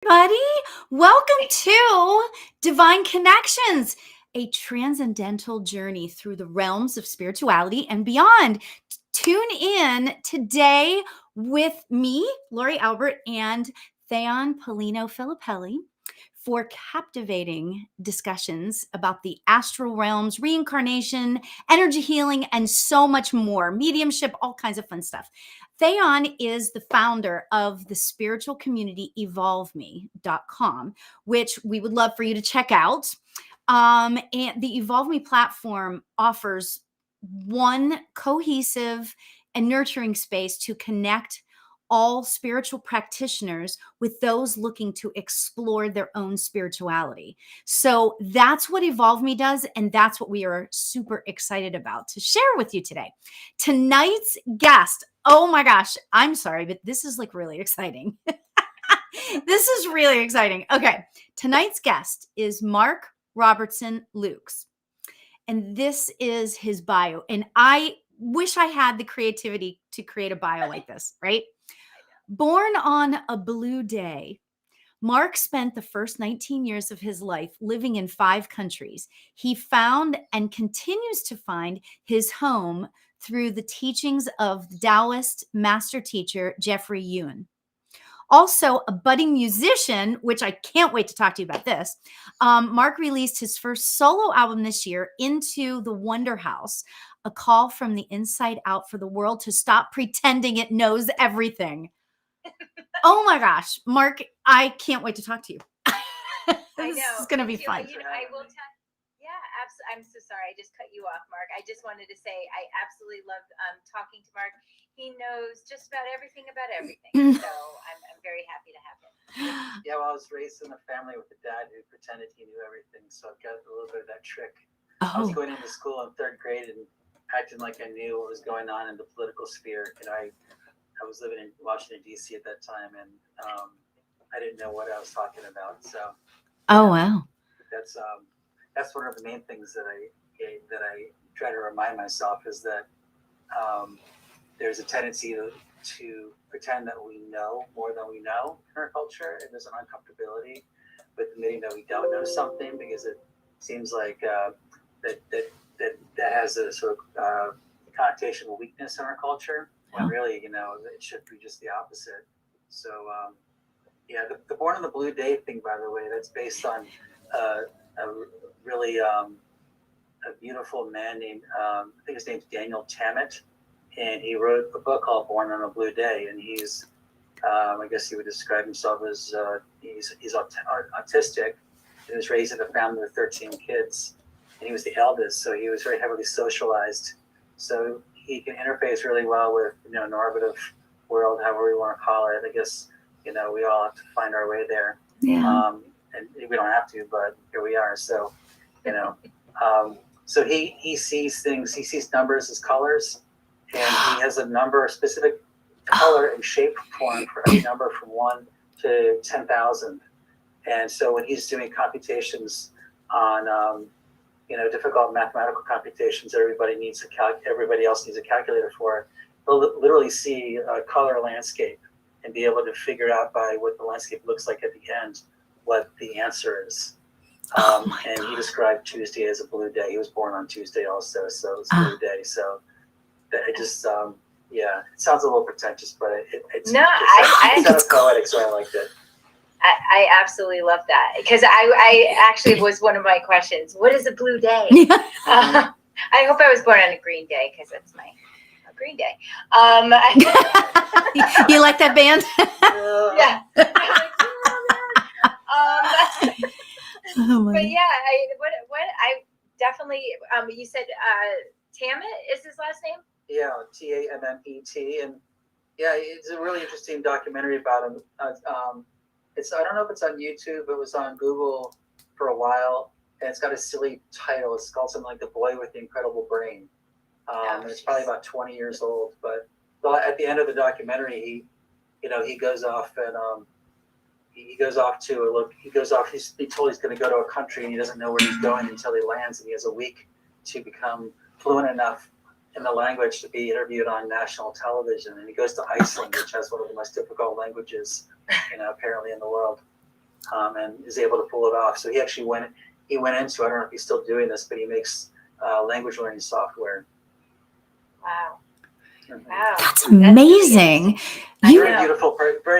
Everybody. Welcome to Divine Connections, a transcendental journey through the realms of spirituality and beyond. Tune in today with me, Lauri Albert, and Theon Polino Filippelli for captivating discussions about the astral realms, reincarnation, energy healing, and so much more. Mediumship, all kinds of fun stuff. Theon is the founder of the spiritual community evolveme.com, which we would love for you to check out. And the Evolve Me platform offers one cohesive and nurturing space to connect all spiritual practitioners with those looking to explore their own spirituality. So that's what Evolve Me does, and that's what we are super excited about to share with you today. Tonight's guest, oh my gosh, I'm sorry, but this is like really exciting. This is really exciting. Okay, tonight's guest is Mark Robertson Lukes, and this is his bio. And I wish I had the creativity to create a bio like this, right? Born on a blue day, Mark spent the first 19 years of his life living in 5 countries. He found and continues to find his home through the teachings of Taoist master teacher Jeffrey Yuen. Also, a budding musician, which I can't wait to talk to you about this. Mark released his first solo album this year, Into the Wonder House, a call from the inside out for the world to stop pretending it knows everything. Oh my gosh, Mark, I can't wait to talk to you. This is going to be fun. I will tell. Yeah, absolutely. I'm so sorry. I just cut you off, Mark. I just wanted to say I absolutely love talking to Mark. He knows just about everything about everything. So I'm very happy to have him. Yeah, well, I was raised in a family with a dad who pretended he knew everything. So I've got a little bit of that trick. I was going into school in 3rd grade and acting like I knew what was going on in the political sphere. I was living in Washington, D.C. at that time, and I didn't know what I was talking about. So, wow, that's one of the main things that I try to remind myself is that there's a tendency to pretend that we know more than we know in our culture, and there's an uncomfortability with admitting that we don't know something because it seems like that has a sort of connotation of weakness in our culture. When really, it should be just the opposite. So, the Born on the Blue Day thing, by the way, that's based on a really a beautiful man named, I think his name's Daniel Tammet, and he wrote a book called Born on a Blue Day, and he's, I guess he would describe himself as he's autistic, and was raised in a family with 13 kids, and he was the eldest, so he was very heavily socialized. So he can interface really well with, normative world, however we want to call it. I guess, we all have to find our way there. Yeah. And we don't have to, but here we are. So, so he sees things, he sees numbers as colors, and he has a specific color and shape form for every number from 1 to 10,000. And so when he's doing computations on, difficult mathematical computations that everybody else needs a calculator for, they'll literally see a color landscape and be able to figure out by what the landscape looks like at the end what the answer is. And he described Tuesday as a blue day. He was born on Tuesday also, so it's a blue day. So it just, it sounds a little pretentious, but it's poetic, so I liked it. I absolutely love that because I actually was one of my questions. What is a blue day? I hope I was born on a green day because that's my green day. You like that band? Yeah. But yeah, I definitely. You said Tammet is his last name? Yeah, Tammet, and yeah, it's a really interesting documentary about him. I don't know if it's on YouTube. It was on Google for a while, and it's got a silly title. It's called something like "The Boy with the Incredible Brain." And it's probably about 20 years old. But at the end of the documentary, he goes off and He's told he's going to go to a country, and he doesn't know where he's going until he lands, and he has a week to become fluent enough in the language to be interviewed on national television. And he goes to Iceland, which has one of the most difficult languages, apparently in the world. and is able to pull it off. So he actually went into, I don't know if he's still doing this, but he makes language learning software. Wow. Mhm. Wow. That's amazing. Very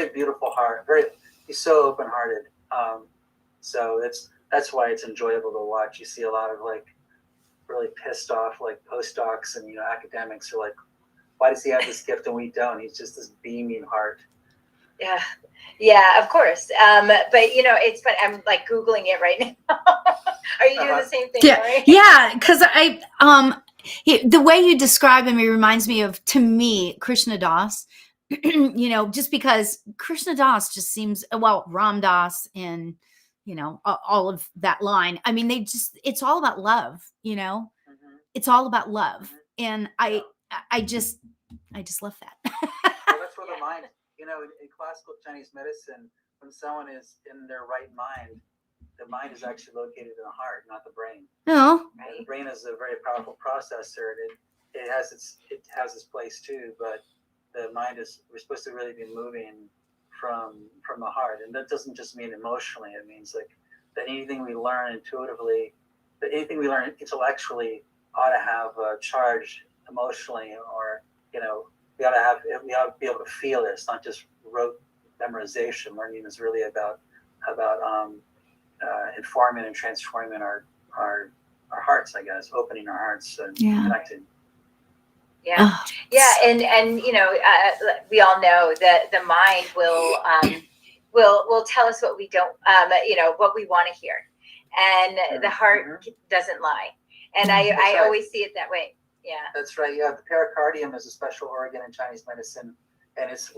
beautiful heart. He's so open-hearted. So that's why it's enjoyable to watch. You see a lot of like really pissed off like postdocs and academics are like, why does he have this gift and we don't? He's just this beaming heart. Yeah, of course. But it's fun. I'm like Googling it right now. Are you doing the same thing, Lauri? Yeah, because the way you describe him, he reminds me of, to me, Krishna Das. Just because Krishna Das just seems, well, Ram Das and all of that line. I mean, it's all about love. Mm-hmm. It's all about love, Mm-hmm. and I just love that. Well, that's where the mind, in classical Chinese medicine, when someone is in their right mind, the mind is actually located in the heart, not the brain. Oh, right. The brain is a very powerful processor, and it has its place too. But the mind we're supposed to really be moving from the heart, and that doesn't just mean emotionally. It means like that anything we learn intuitively, that anything we learn intellectually ought to have a charge emotionally, or we ought to be able to feel it. It's not just rote memorization. Learning is really about informing and transforming our hearts, I guess, opening our hearts and connecting. Yeah, and we all know that the mind will tell us what we don't, what we want to hear, and the heart doesn't lie. And I always see it that way. Yeah, that's right. Yeah, the pericardium is a special organ in Chinese medicine, and it's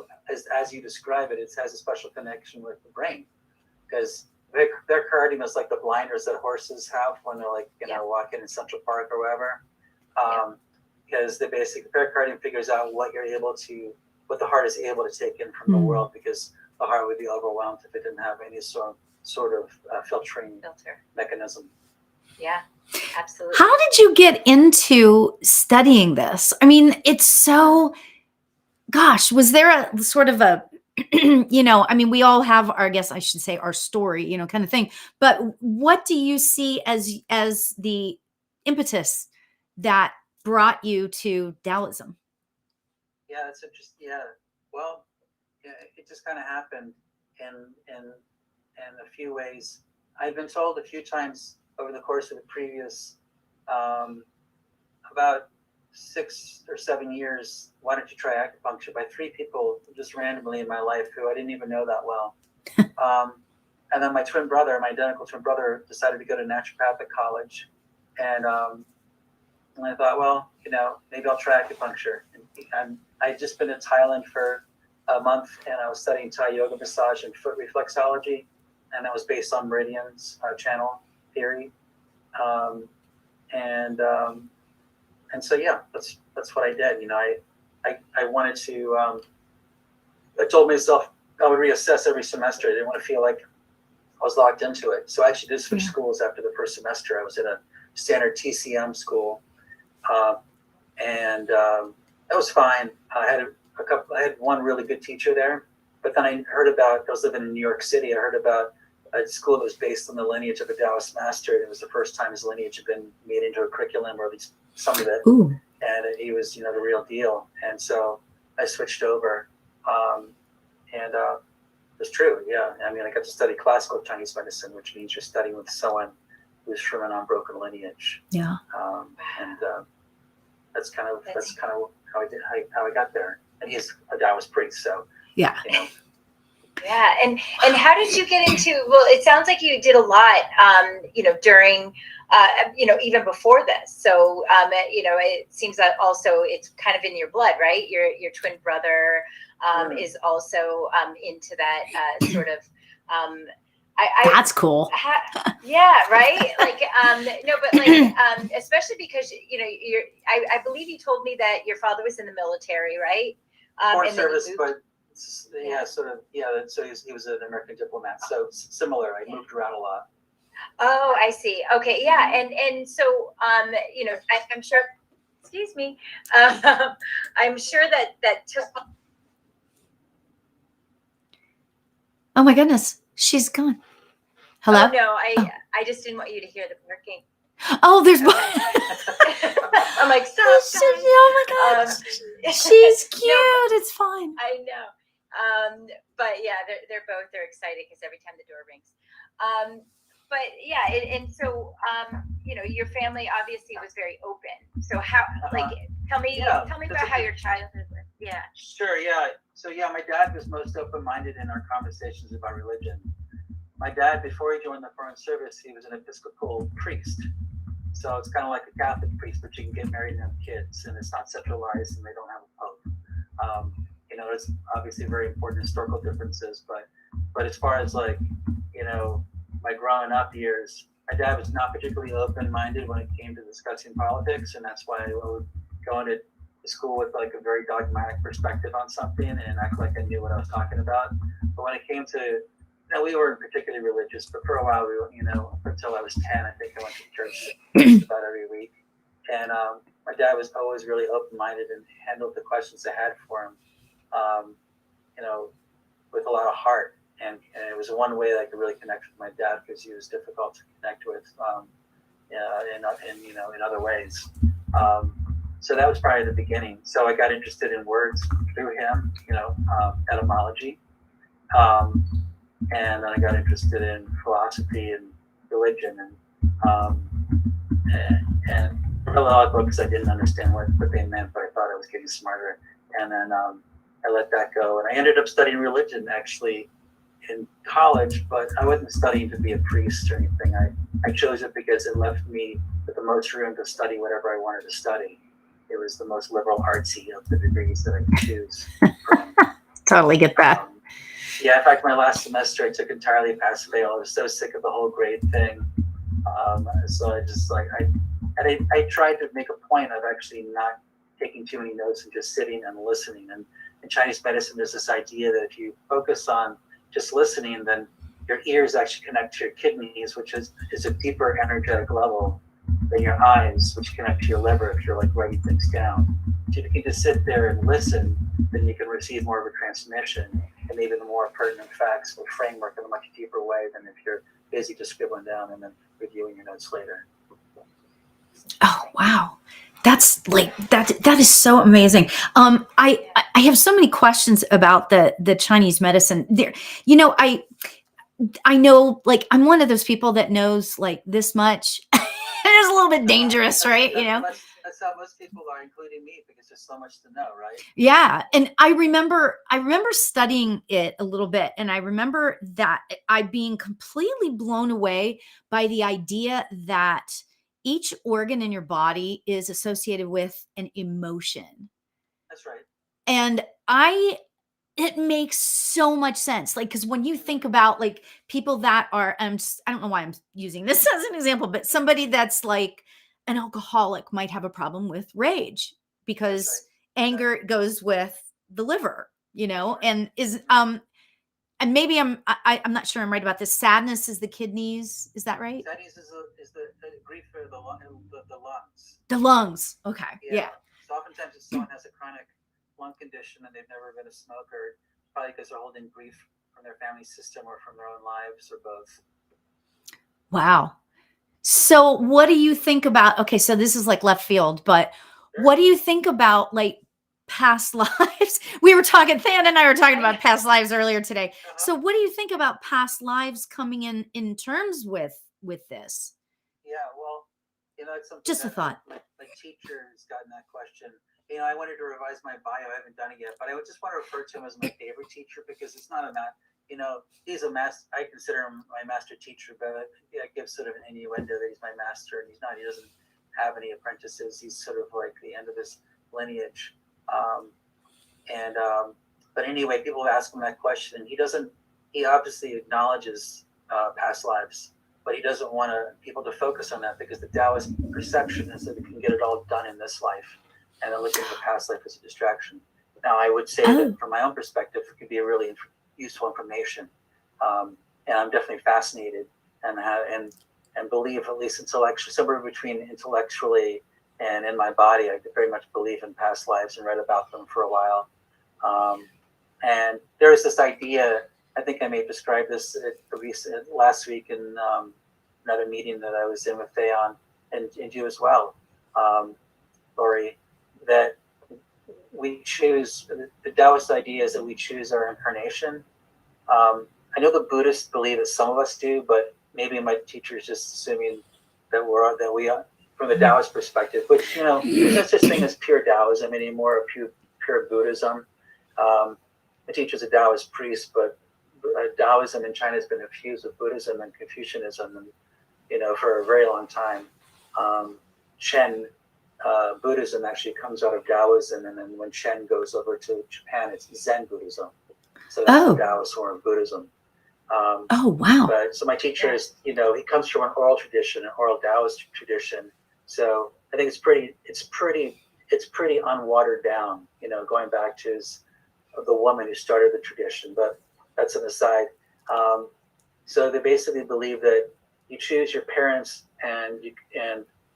as you describe it, it has a special connection with the brain, because their pericardium is like the blinders that horses have when they're like walking in Central Park or wherever, because the pericardium figures out what the heart is able to take in from the world, because the heart would be overwhelmed if it didn't have any sort of filter mechanism. Yeah, absolutely. How did you get into studying this? I mean, it's so, gosh, was there a sort of a, I mean, we all have our, I guess I should say, our story, kind of thing. But what do you see as the impetus that brought you to Taoism? Yeah, that's interesting. Yeah, well, it just kind of happened in a few ways. I've been told a few times over the course of the previous about 6 or 7 years, why don't you try acupuncture, by 3 people just randomly in my life who I didn't even know that well. And then my identical twin brother, decided to go to naturopathic college, and I thought, well, maybe I'll try acupuncture. And I'd just been in Thailand for a month, and I was studying Thai yoga, massage, and foot reflexology, and that was based on meridians, channel theory, and so that's what I did. I wanted to. I told myself I would reassess every semester. I didn't want to feel like I was locked into it. So I actually did switch schools after the first semester. I was in a standard TCM school, and that was fine. I had one really good teacher there, but then I was living in New York City. I heard about a school that was based on the lineage of a Taoist master. It was the first time his lineage had been made into a curriculum, or at least some of it. Ooh. And he was, the real deal. And so I switched over, and it was true. Yeah, I mean, I got to study classical Chinese medicine, which means you're studying with someone who's from an unbroken lineage. Yeah. And that's kind of how I got there. And he's a Taoist priest, so yeah. Yeah, and how did you get into? Well, it sounds like you did a lot, during, even before this. So, it seems that also it's kind of in your blood, right? Your twin brother is also into that sort of. That's cool. Yeah, right. Like, no, but like, especially because I believe you told me that your father was in the military, right? Foreign service, but. So he was an American diplomat. So similar. I moved around a lot. Oh, I see. Okay, yeah, and so I'm sure. Excuse me. I'm sure that took. Oh my goodness, she's gone. Hello? Oh no, Oh. I just didn't want you to hear the barking. Oh, there's more. I'm like, stop, guys. Oh my God. She's cute. No, It's fine. I know. But yeah, they're excited because every time the door rings. But yeah, and so your family obviously was very open. So how, like, tell me about how your childhood was. Yeah. Sure. Yeah. So yeah, my dad was most open-minded in our conversations about religion. My dad, before he joined the Foreign Service, he was an Episcopal priest. So it's kind of like a Catholic priest, but you can get married and have kids, and it's not centralized, and they don't have a pope. It's obviously very important historical differences, but as far as like, my growing up years, my dad was not particularly open-minded when it came to discussing politics, and that's why I would go into school with like a very dogmatic perspective on something and act like I knew what I was talking about. But when it came to, we weren't particularly religious, but for a while until I was 10, I think I went to church just about every week. And my dad was always really open-minded and handled the questions I had for him, with a lot of heart. And it was one way that I could really connect with my dad, because he was difficult to connect with in other ways. So that was probably the beginning. So I got interested in words through him, etymology. And then I got interested in philosophy and religion, and for a lot of books I didn't understand what they meant, but I thought I was getting smarter. And then I let that go, and I ended up studying religion actually in college, but I wasn't studying to be a priest or anything. I chose it because it left me with the most room to study whatever I wanted to study. It was the most liberal artsy of the degrees that I could choose from. Totally get that. Yeah, in fact, my last semester I took entirely pass fail. I was so sick of the whole grade thing. So I just I tried to make a point of actually not taking too many notes and just sitting and listening. And in Chinese medicine, there's this idea that if you focus on just listening, then your ears actually connect to your kidneys, which is a deeper energetic level than your eyes, which connect to your liver if you're like writing things down. So if you can just sit there and listen, then you can receive more of a transmission and even more pertinent facts or framework in a much deeper way than if you're busy just scribbling down and then reviewing your notes later. Oh, wow. That's like, that is so amazing. I have so many questions about the Chinese medicine there. I know, like, I'm one of those people that knows like this much. It's a little bit dangerous, right? That's how most people are, including me, because there's so much to know, right? Yeah. And I remember studying it a little bit, and I remember that I being completely blown away by the idea that each organ in your body is associated with an emotion. That's right. And it makes so much sense. Like, because when you think about like people that are, I don't know why I'm using this as an example, but somebody that's like an alcoholic might have a problem with rage, because anger goes with the liver, and and maybe I'm not sure I'm right about this. Sadness is the kidneys. Is that right? Sadness is the grief for the lungs. The lungs. Okay. Yeah. So oftentimes if someone has a chronic lung condition and they've never been a smoker, probably because they're holding grief from their family system or from their own lives, or both. Wow. So what do you think about, okay, so this is like left field, but what do you think about like past lives? We were talking, Than and I were talking about past lives earlier today. So what do you think about past lives coming in terms with this? Yeah, well, it's something just a thought. My teacher has gotten that question. I wanted to revise my bio. I haven't done it yet, but I would just want to refer to him as my favorite teacher, because it's not a math. He's a master. I consider him my master teacher, but it gives sort of an innuendo that he's my master, and he's not. He doesn't have any apprentices. He's sort of like the end of his lineage. But anyway, people ask him that question, and he doesn't. He obviously acknowledges past lives, but he doesn't want people to focus on that, because the Taoist perception is that we can get it all done in this life, and then looking at the past life as a distraction. Now, I would say that from my own perspective, it could be a really useful information, and I'm definitely fascinated and believe, at least intellectually, somewhere between intellectually and in my body, I very much believe in past lives and read about them for a while. And there's this idea I think I may have described this last week in another meeting that I was in with Theon and you as well, Lauri, that we choose, the Taoist idea is that we choose our incarnation. I know the Buddhists believe that some of us do, but maybe my teacher is just assuming that we are from the Taoist perspective. Which, you know, there's no such thing as pure Taoism anymore, or pure Buddhism. The teacher's a Taoist priest, but Taoism in China has been infused with Buddhism and Confucianism, and you know, for a very long time. Shen Buddhism actually comes out of Taoism, and then when Shen goes over to Japan, it's Zen Buddhism. So that's the Taoist form of Buddhism. Oh, wow. But so my teacher is, you know, he comes from an oral tradition, an oral Taoist tradition. So I think it's pretty unwatered down, you know, going back to the woman who started the tradition, but that's an aside. So they basically believe that you choose your parents and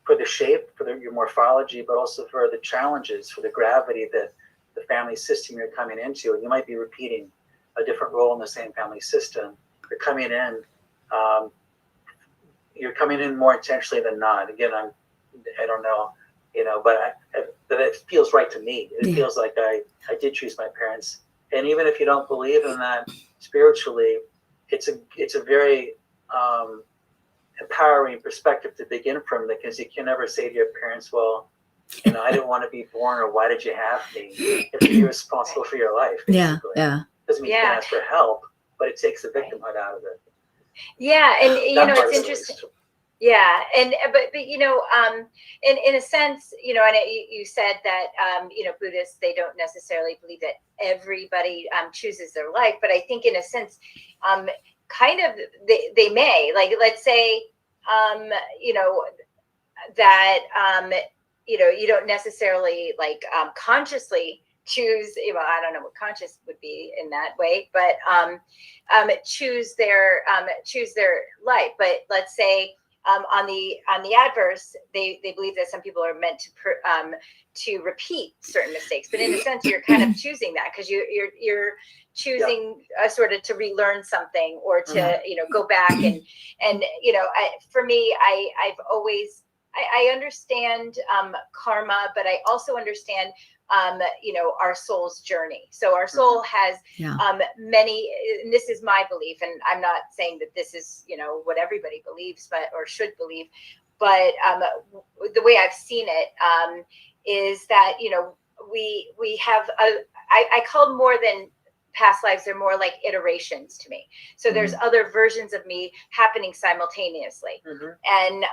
for the shape, for your morphology, but also for the challenges, for the gravity that the family system you're coming into. And you might be repeating a different role in the same family system. You're coming in more intentionally than not. Again, I don't know, you know, but it feels right to me. It feels like I did choose my parents. And even if you don't believe in that spiritually, it's a very empowering perspective to begin from, because you can never say to your parents, well, you know, I didn't want to be born, or why did you have me? You're responsible for your life, basically. Yeah. Doesn't mean you can ask for help, but it takes the victimhood out of it. Yeah, and you know, it's interesting. Yeah, and but you know, in a sense, you know, and you said that you know, Buddhists, they don't necessarily believe that everybody chooses their life, but I think in a sense, kind of they may, like, let's say, you know, that you know, you don't necessarily like consciously choose, well, I don't know what conscious would be in that way, but choose their life. But let's say on the adverse, they believe that some people are meant to repeat certain mistakes, but in a sense, you're kind of choosing that, because you're choosing sort of to relearn something, or to you know, go back and you know, for me, I've always I understand karma, but I also understand you know, our soul's journey. So our soul has many, and this is my belief, and I'm not saying that this is, you know, what everybody believes, but or should believe, but the way I've seen it is that, you know, we have I call more than past lives, they're more like iterations to me. So there's other versions of me happening simultaneously, and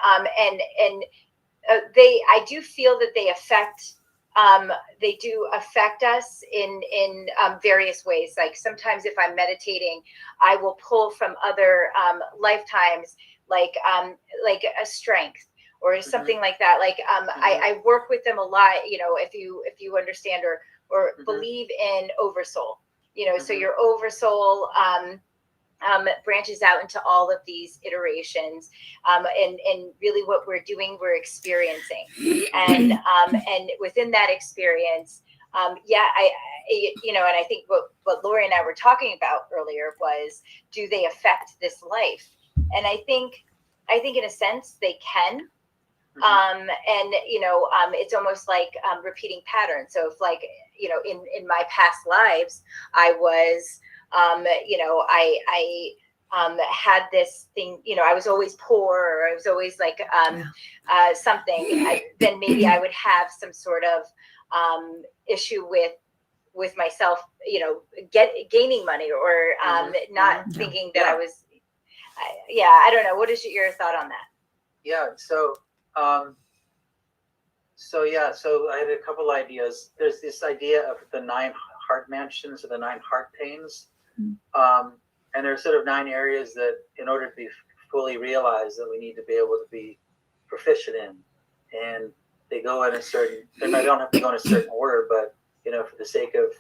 I do feel that they do affect us in various ways. Like sometimes if I'm meditating, I will pull from other lifetimes, like a strength or something like that. Like I work with them a lot. You know, if you understand or believe in oversoul, you know, so your oversoul branches out into all of these iterations, and really what we're doing, we're experiencing, and within that experience, I you know, and I think what Lauri and I were talking about earlier was, do they affect this life? And I think in a sense they can. And you know, it's almost like repeating patterns. So if, like, you know, in my past lives, I was you know, I had this thing, you know, I was always poor, or I was always like something, then maybe I would have some sort of issue with myself, you know, gaining money, or not thinking that I was, I don't know. What is your thought on that? Yeah, so I had a couple ideas. There's this idea of the 9 heart mansions, or the 9 heart pains. And there are sort of 9 areas that, in order to be fully realized, that we need to be able to be proficient in. And they go in a certain, and I don't have to go in a certain order, but, you know, for the sake of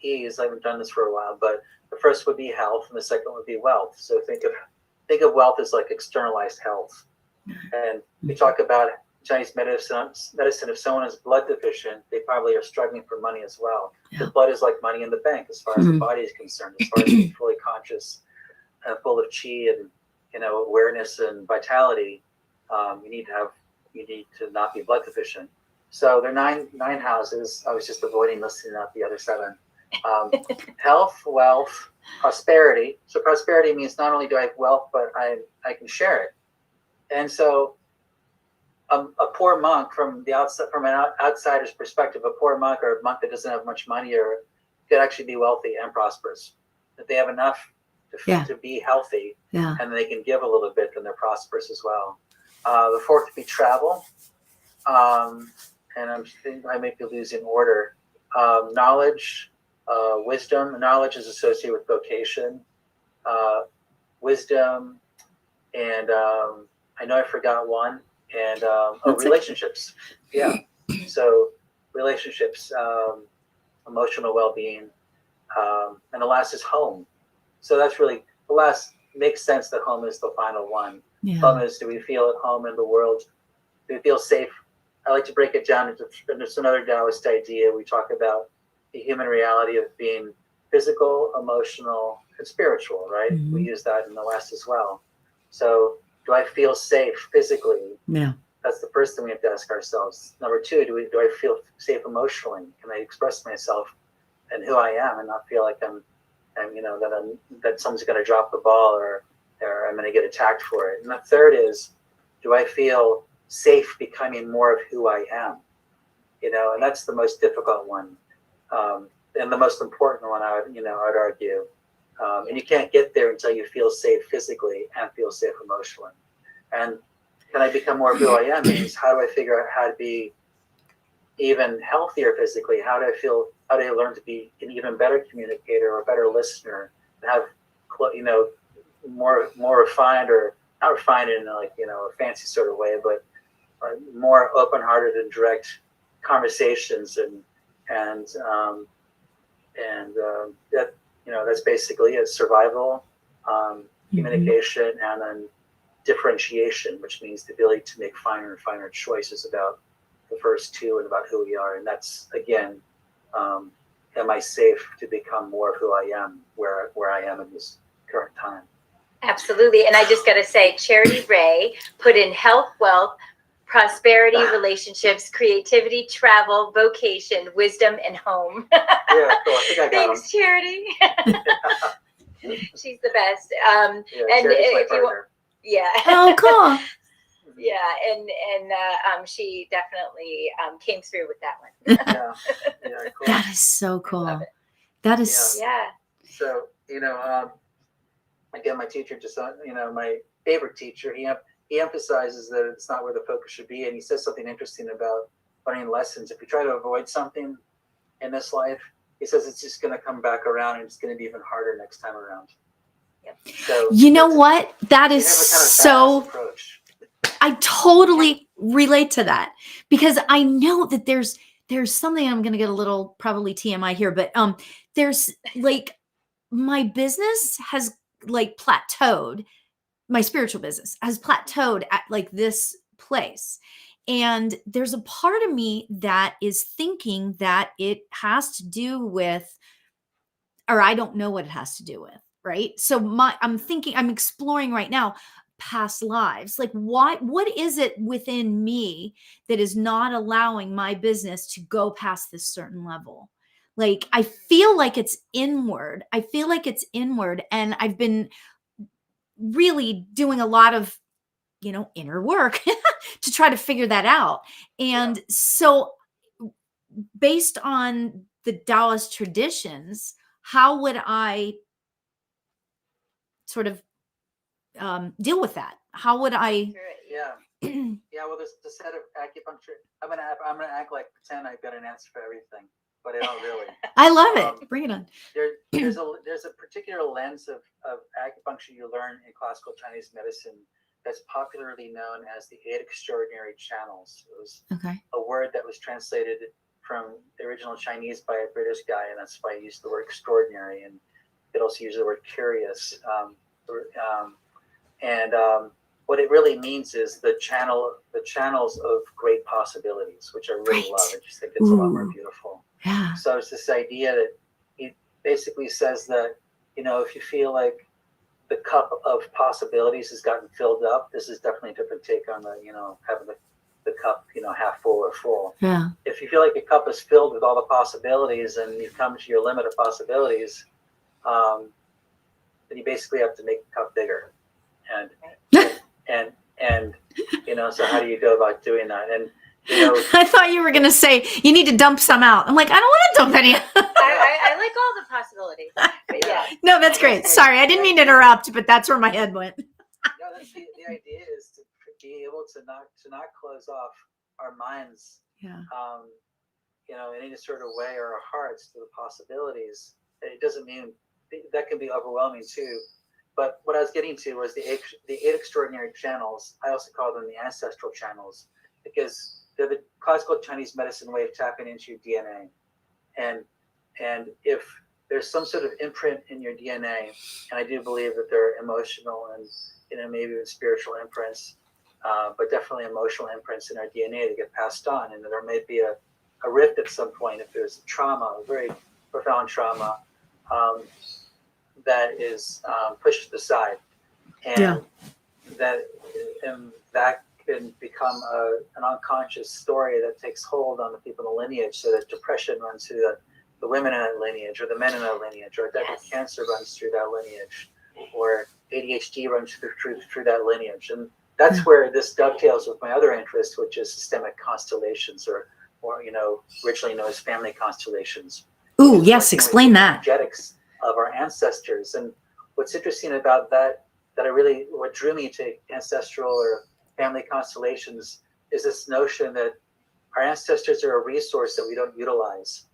ease, I haven't done this for a while, but the first would be health, and the second would be wealth. So think of wealth as like externalized health. And we talk about Chinese medicine, if someone is blood deficient, they probably are struggling for money as well. Yeah. Because blood is like money in the bank as far as the body is concerned, as far as being fully conscious and full of chi and awareness and vitality. You need to not be blood deficient. So there are nine houses. I was just avoiding listing out the other seven. Health, wealth, prosperity. So prosperity means not only do I have wealth, but I can share it. And so a poor monk from an outsider's perspective, a poor monk or a monk that doesn't have much money or could actually be wealthy and prosperous. If they have enough to be healthy, and they can give a little bit, then they're prosperous as well. The fourth would be travel. And I may be losing order. Knowledge, wisdom. Knowledge is associated with vocation, wisdom, and I know I forgot one. And relationships. Yeah. So relationships, emotional well-being, and the last is home. So that's really the last. Makes sense that home is the final one. Yeah. Home is, do we feel at home in the world? Do we feel safe? I like to break it down into there's another Taoist idea. We talk about the human reality of being physical, emotional, and spiritual, right? Mm-hmm. We use that in the West as well. So do I feel safe physically? Yeah. That's the first thing we have to ask ourselves. Number two, do I feel safe emotionally? Can I express myself and who I am and not feel like that someone's going to drop the ball or I'm going to get attacked for it? And the third is, do I feel safe becoming more of who I am? And that's the most difficult one, and the most important one. I'd argue, and you can't get there until you feel safe physically and feel safe emotionally. And can I become more of who I am? Means how do I figure out how to be even healthier physically? How do I learn to be an even better communicator or a better listener? Have more refined, or not refined in a fancy sort of way, but more open-hearted and direct conversations that's basically it. Survival, communication, and then differentiation, which means the ability to make finer and finer choices about the first two and about who we are. And that's, again, am I safe to become more of who I am, where I am in this current time? Absolutely. And I just got to say, Charity Ray put in health, wealth, prosperity, relationships, creativity, travel, vocation, wisdom, and home. Yeah, cool. I think I got Thanks, Charity. She's the best. And if you want, Oh, cool. Yeah, and she definitely came through with that one. Yeah, cool. That is so cool. That is So again, my teacher my favorite teacher, he emphasizes that it's not where the focus should be, and he says something interesting about learning lessons. If you try to avoid something in this life, he says it's just going to come back around, and it's going to be even harder next time around. Yep. So you know what? That is so. I totally relate to that, because I know that there's something. I'm going to get a little probably TMI here, but there's like my business has like plateaued. My spiritual business has plateaued at like this place. And there's a part of me that is thinking that it has to do with, or I don't know what it has to do with, right? So I'm exploring right now past lives. Like what is it within me that is not allowing my business to go past this certain level? Like I feel like it's inward. And I've been really doing a lot of inner work to try to figure that out. And so based on the Taoist traditions, how would I sort of deal with that? How would I? Well, there's the set of acupuncture. I'm gonna act like pretend I've got an answer for everything, but I don't really. I love it. Bring it on. There's a particular lens of acupuncture you learn in classical Chinese medicine that's popularly known as the Eight Extraordinary Channels. It was a word that was translated from the original Chinese by a British guy, and that's why I used the word extraordinary, and it also used the word curious. what it really means is the channels of great possibilities, which I really love. I just think it's a lot more beautiful. Yeah. So it's this idea that he basically says that, if you feel like the cup of possibilities has gotten filled up, this is definitely a different take on the, having the cup, half full or full. Yeah. If you feel like the cup is filled with all the possibilities and you've come to your limit of possibilities, then you basically have to make the cup bigger. And so how do you go about doing that? And I thought you were going to say you need to dump some out. I'm like, I don't want to dump any. I like all the possibilities. But yeah. No, that's great. Sorry, I didn't mean to interrupt, but that's where my head went. No, that's the idea is to be able to not close off our minds, Yeah. in any sort of way, or our hearts to the possibilities. It doesn't mean that can be overwhelming too. But what I was getting to was the eight extraordinary channels. I also call them the ancestral channels, because they're the classical Chinese medicine way of tapping into your DNA. And if there's some sort of imprint in your DNA, and I do believe that there are emotional and maybe even spiritual imprints, but definitely emotional imprints in our DNA that get passed on, and there may be a rift at some point if there's a trauma, a very profound trauma, that is pushed aside, and that can become an unconscious story that takes hold on the people in the lineage, so that depression runs through the women in that lineage, or the men in that lineage, or death of cancer runs through that lineage, or ADHD runs through that lineage. And that's where this dovetails with my other interest, which is systemic constellations, or originally known as family constellations. Ooh, yes, explain that. Energetics of our ancestors. And what's interesting about that what drew me to ancestral or family constellations is this notion that our ancestors are a resource that we don't utilize.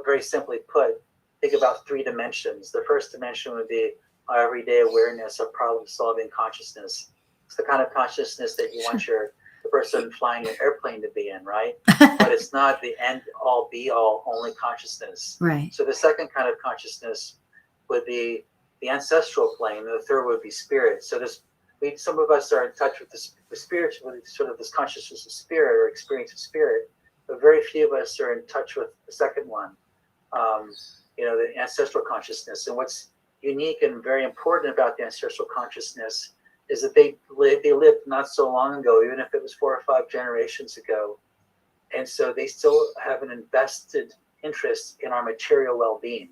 Very simply put, think about 3 dimensions. The first dimension would be our everyday awareness of problem-solving consciousness. It's the kind of consciousness that you want the person flying an airplane to be in, right? But it's not the end-all, be-all, only consciousness. Right. So the second kind of consciousness would be the ancestral plane, and the third would be spirit. So some of us are in touch with the spirit, with sort of this consciousness of spirit or experience of spirit, but very few of us are in touch with the second one, the ancestral consciousness. And what's unique and very important about the ancestral consciousness is that they lived not so long ago, even if it was 4 or 5 generations ago. And so they still have an invested interest in our material well-being,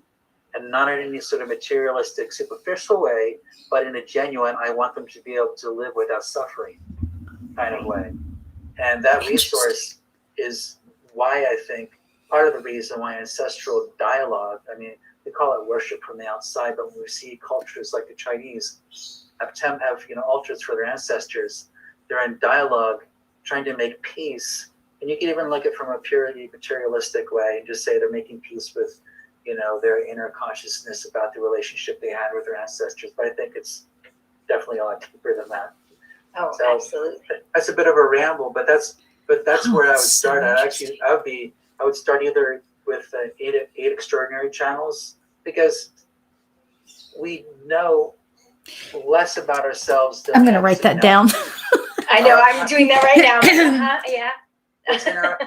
and not in any sort of materialistic, superficial way, but in a genuine, I want them to be able to live without suffering kind of way. And that resource is why I think part of the reason why ancestral dialogue, I mean, we call it worship from the outside, but when we see cultures like the Chinese have altars for their ancestors, they're in dialogue trying to make peace. And you can even look at it from a purely materialistic way and just say they're making peace with their inner consciousness about the relationship they had with their ancestors. But I think it's definitely a lot deeper than that. Oh, so, absolutely. That's a bit of a ramble, but that's where I would start. I would start either with 8 extraordinary channels, because we know less about ourselves than I'm going to write that down. I know, I'm doing that right now. Yeah.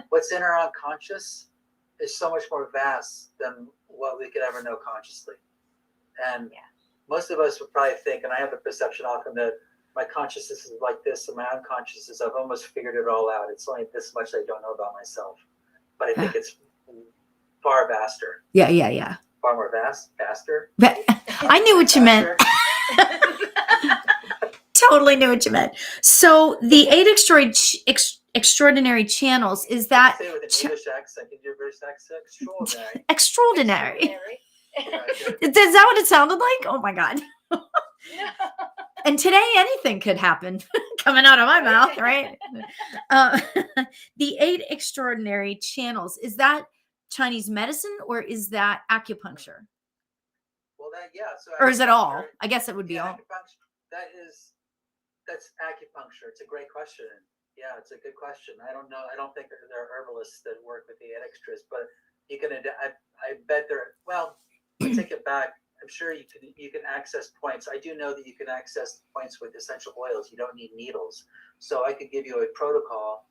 What's in our unconscious is so much more vast than what we could ever know consciously. And most of us would probably think, and I have the perception often, that my consciousness is like this, and my unconsciousness, I've almost figured it all out. It's only this much I don't know about myself. But I think it's far vaster. Yeah. Far more vaster. I knew what you meant. Totally knew what you meant. So the 8 extraordinary channels, is that... Say it with an English accent. Can you do a British accent? Extraordinary. Is that what it sounded like? Oh my God. And today anything could happen coming out of my mouth, right? The 8 extraordinary channels, is that Chinese medicine or is that acupuncture? Well, so or is it all? I guess it would be all. That's acupuncture. It's a great question. Yeah, it's a good question. I don't know. I don't think there are herbalists that work with the 8 extras, but you can. I bet there. Well, I take it back. I'm sure you can access points. I do know that you can access points with essential oils. You don't need needles. So I could give you a protocol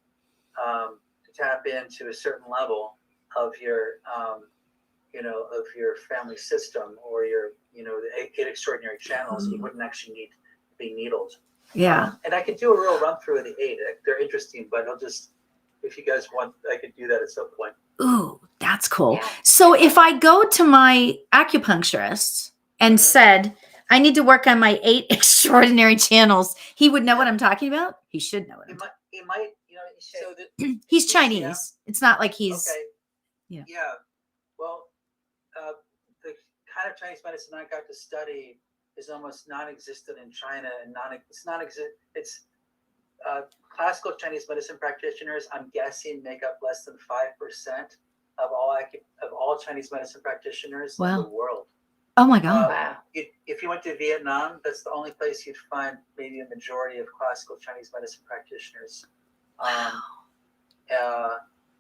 to tap into a certain level of your of your family system, or your the 8 extraordinary channels. You wouldn't actually need to be needled. Yeah. And I could do a real run through of the 8. They're interesting, but I'll just, if you guys want, I could do that at some point. Ooh, that's cool. Yeah. So if I go to my acupuncturist and said, I need to work on my 8 extraordinary channels, he would know what I'm talking about? He should know what I'm talking He might, so that about. He's Chinese. It's not like he's. okay. Yeah. Yeah. Well, the kind of Chinese medicine I got to study is almost non-existent in China, and it's classical Chinese medicine practitioners, I'm guessing, make up less than 5% of all Chinese medicine practitioners in the world. Oh my God. Wow. If you went to Vietnam, that's the only place you'd find maybe a majority of classical Chinese medicine practitioners.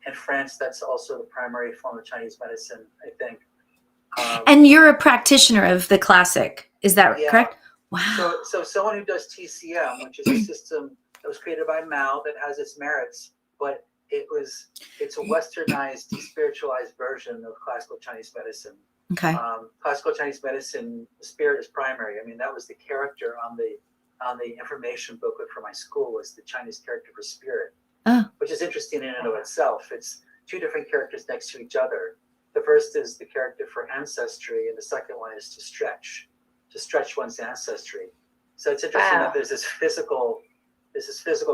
In France, that's also the primary form of Chinese medicine, I think. And you're a practitioner of the classic. Is that correct? Wow. So someone who does TCM, which is a system that was created by Mao that has its merits, but it's a westernized, despiritualized version of classical Chinese medicine. Okay. Classical Chinese medicine, the spirit is primary. I mean, that was the character on the information booklet for my school, was the Chinese character for spirit, which is interesting in and of itself. It's 2 different characters next to each other. The first is the character for ancestry, and the second one is to stretch one's ancestry. So it's interesting that there's this physical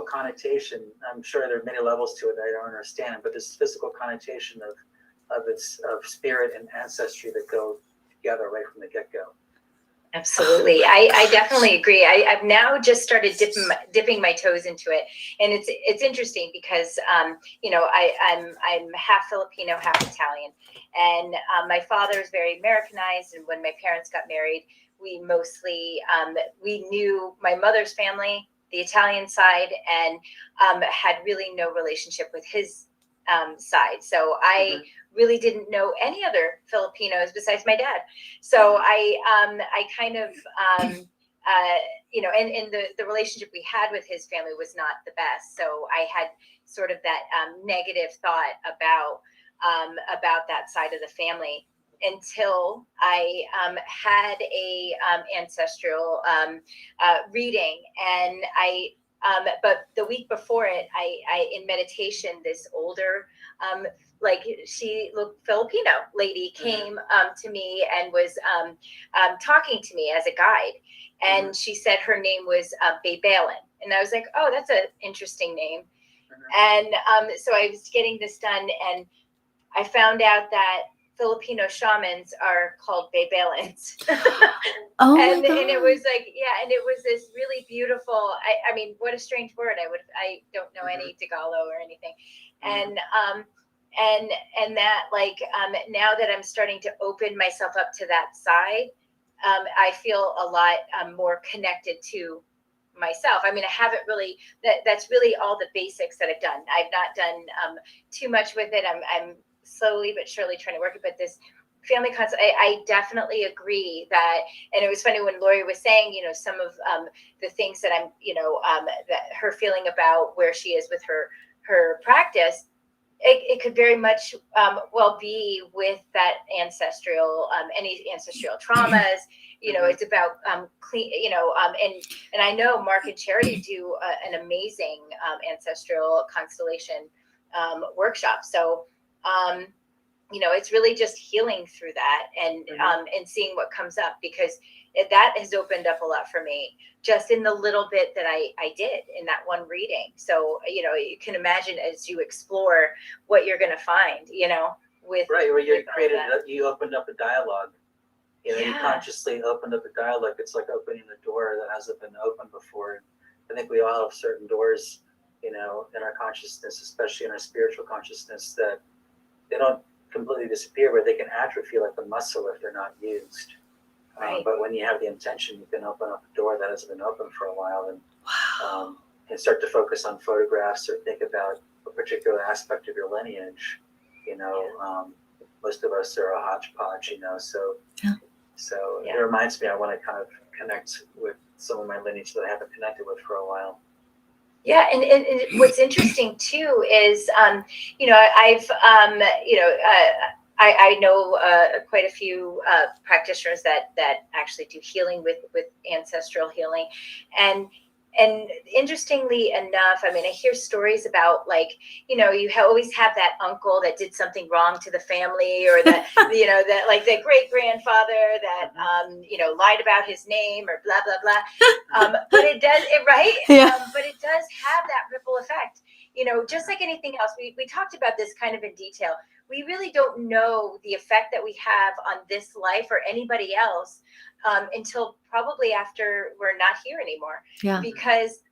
connotation. I'm sure there are many levels to it that I don't understand, but this physical connotation of spirit and ancestry that go together right from the get-go. Absolutely. I definitely agree. I've now just started dipping my toes into it. And it's interesting because, I'm half Filipino, half Italian. And my father is very Americanized. And when my parents got married, we mostly, we knew my mother's family, the Italian side, and had really no relationship with his side. So I really didn't know any other Filipinos besides my dad. So I kind of, and the relationship we had with his family was not the best. So I had sort of that negative thought about that side of the family until I had a ancestral reading, and but the week before it, I in meditation, this older, she looked Filipino lady came to me and was talking to me as a guide, and she said her name was Babalin, and I was like, oh, that's an interesting name, and so I was getting this done, and I found out that Filipino shamans are called Babalins. Oh and my God. And it was like, and it was this really beautiful, I mean, what a strange word. I don't know any Tagalog or anything. And that, now that I'm starting to open myself up to that side, I feel a lot more connected to myself. I mean, I haven't really, that's really all the basics that I've done. I've not done too much with it. I'm slowly but surely trying to work it, but this family concept, I definitely agree that, and it was funny when Lauri was saying, some of the things that I'm, that her feeling about where she is with her practice, it could very much well be with that ancestral, any ancestral traumas. It's about clean, and I know Mark and Charity do an amazing ancestral constellation workshop. So, it's really just healing through that and seeing what comes up, because that has opened up a lot for me just in the little bit that I did in that one reading. So, you can imagine as you explore what you're going to find, with. Right, where you opened up a dialogue. You consciously opened up a dialogue. It's like opening a door that hasn't been opened before. I think we all have certain doors, in our consciousness, especially in our spiritual consciousness, that they don't completely disappear, but they can atrophy like a muscle if they're not used. Right. But when you have the intention, you can open up a door that hasn't been open for a while, and start to focus on photographs or think about a particular aspect of your lineage. Most of us are a hodgepodge, so So Yeah. it reminds me I want to kind of connect with some of my lineage that I haven't connected with for a while. Yeah, and what's interesting too is, I've, I know quite a few practitioners that actually do healing with ancestral healing, and interestingly enough, I mean, I hear stories about, like, you always have that uncle that did something wrong to the family, or that that, like, the great grandfather that lied about his name, or blah blah blah. But it does it right. Yeah. But it does have that ripple effect. Just like anything else, we talked about this kind of in detail. We really don't know the effect that we have on this life or anybody else until probably after we're not here anymore. Yeah. Because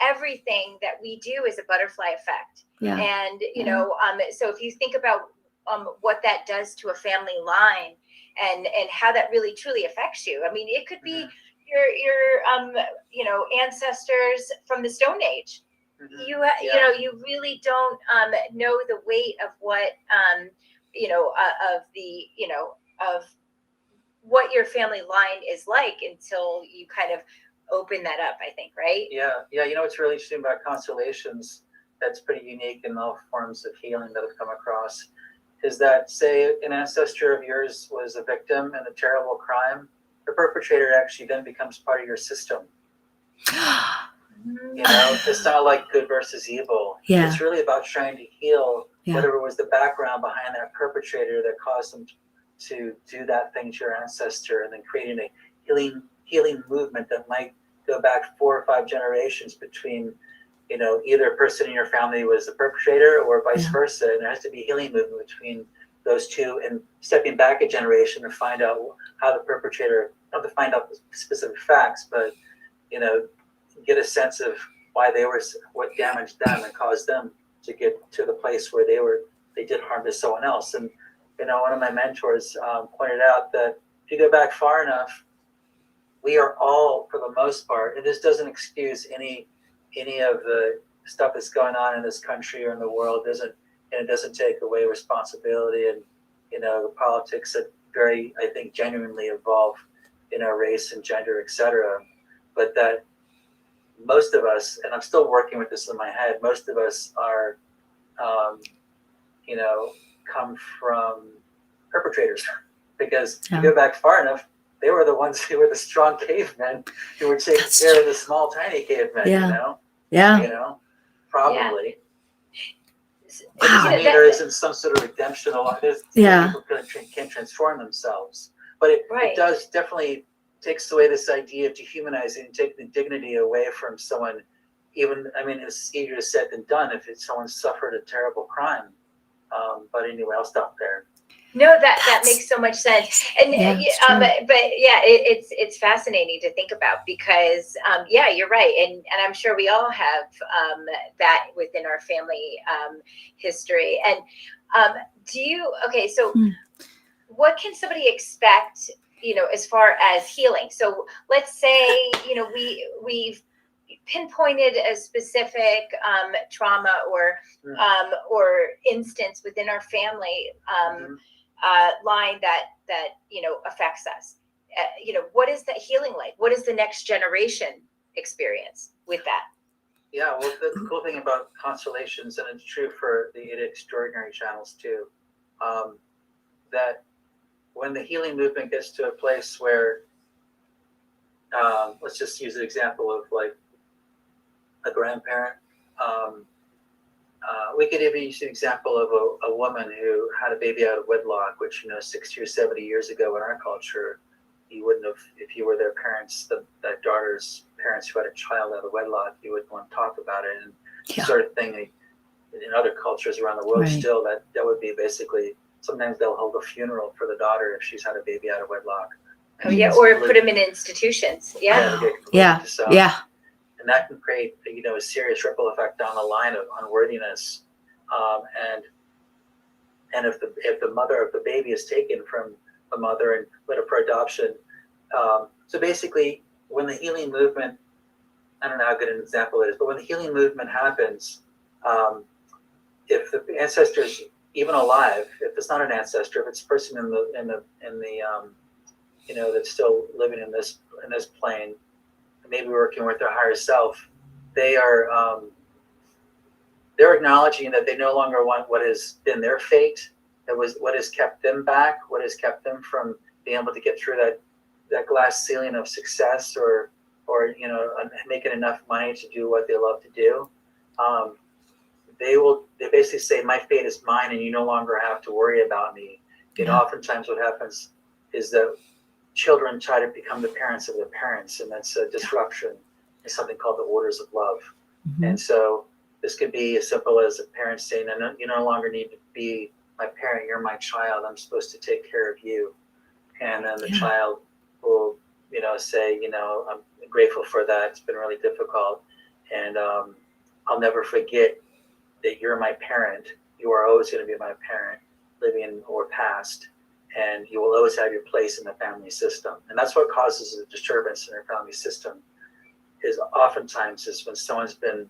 everything that we do is a butterfly effect. Yeah. And, so if you think about what that does to a family line, and how that really truly affects you. I mean, it could be your ancestors from the Stone Age. You really don't know the weight of what of what your family line is like until you kind of open that up, I think, right? Yeah. What's really interesting about constellations that's pretty unique in all forms of healing that I've come across is that, say, an ancestor of yours was a victim in a terrible crime, the perpetrator actually then becomes part of your system. It's not like good versus evil. Yeah. It's really about trying to heal whatever was the background behind that perpetrator that caused them to do that thing to your ancestor, and then creating a healing movement that might go back 4 or 5 generations between, either a person in your family was the perpetrator or vice versa. And there has to be a healing movement between those two, and stepping back a generation to find out how the perpetrator, not to find out the specific facts, but, get a sense of why they were, what damaged them and caused them to get to the place where they did harm to someone else. And, one of my mentors pointed out that if you go back far enough, we are all, for the most part, and this doesn't excuse any of the stuff that's going on in this country or in the world, it doesn't take away responsibility and, the politics that very, I think, genuinely involve, race and gender, etc. But that most of us, and I'm still working with this in my head, most of us are, come from perpetrators, because if you go back far enough, they were the ones who were the strong cavemen who were taking care of the small, tiny cavemen, probably. Wow. I mean, there isn't some sort of redemption along this. People can transform themselves. But it does definitely takes away this idea of dehumanizing and taking the dignity away from someone. It's easier said than done if someone suffered a terrible crime. But anyway, I'll stop there. No, that makes so much sense. And it's fascinating to think about, because you're right, and I'm sure we all have that within our family history. And what can somebody expect, as far as healing? So let's say we've pinpointed a specific trauma or instance within our family line that affects us. What is that healing like? What is the next generation experience with that? Yeah, well, the cool thing about constellations, and it's true for the extraordinary channels too, that when the healing movement gets to a place where, let's just use an example of like a grandparent. We could even use the example of a woman who had a baby out of wedlock, which 60 or 70 years ago in our culture, you wouldn't have, if you were their parents, that daughter's parents who had a child out of wedlock, you wouldn't want to talk about it, and sort of thing. In other cultures around the world, still that would be basically, sometimes they'll hold a funeral for the daughter if she's had a baby out of wedlock. Or put them in institutions. And that can create, a serious ripple effect down the line of unworthiness. And if the mother of the baby is taken from the mother and put up for adoption, so basically, when the healing movement, I don't know how good an example it is, but when the healing movement happens, if the ancestor is even alive, if it's not an ancestor, if it's a person in the that's still living in this plane, maybe working with their higher self, they are they're acknowledging that they no longer want what has been their fate, that was what has kept them back, what has kept them from being able to get through that glass ceiling of success, or making enough money to do what they love to do. They basically say, my fate is mine and you no longer have to worry about me. Oftentimes what happens is that children try to become the parents of their parents, and that's a disruption in something called the orders of love. Mm-hmm. And so this could be as simple as a parent saying, you no longer need to be my parent, you're my child, I'm supposed to take care of you. And then the child will, say, I'm grateful for that, it's been really difficult, and I'll never forget that you're my parent, you are always going to be my parent, living or past, and you will always have your place in the family system. And that's what causes a disturbance in our family system, is oftentimes is when someone's been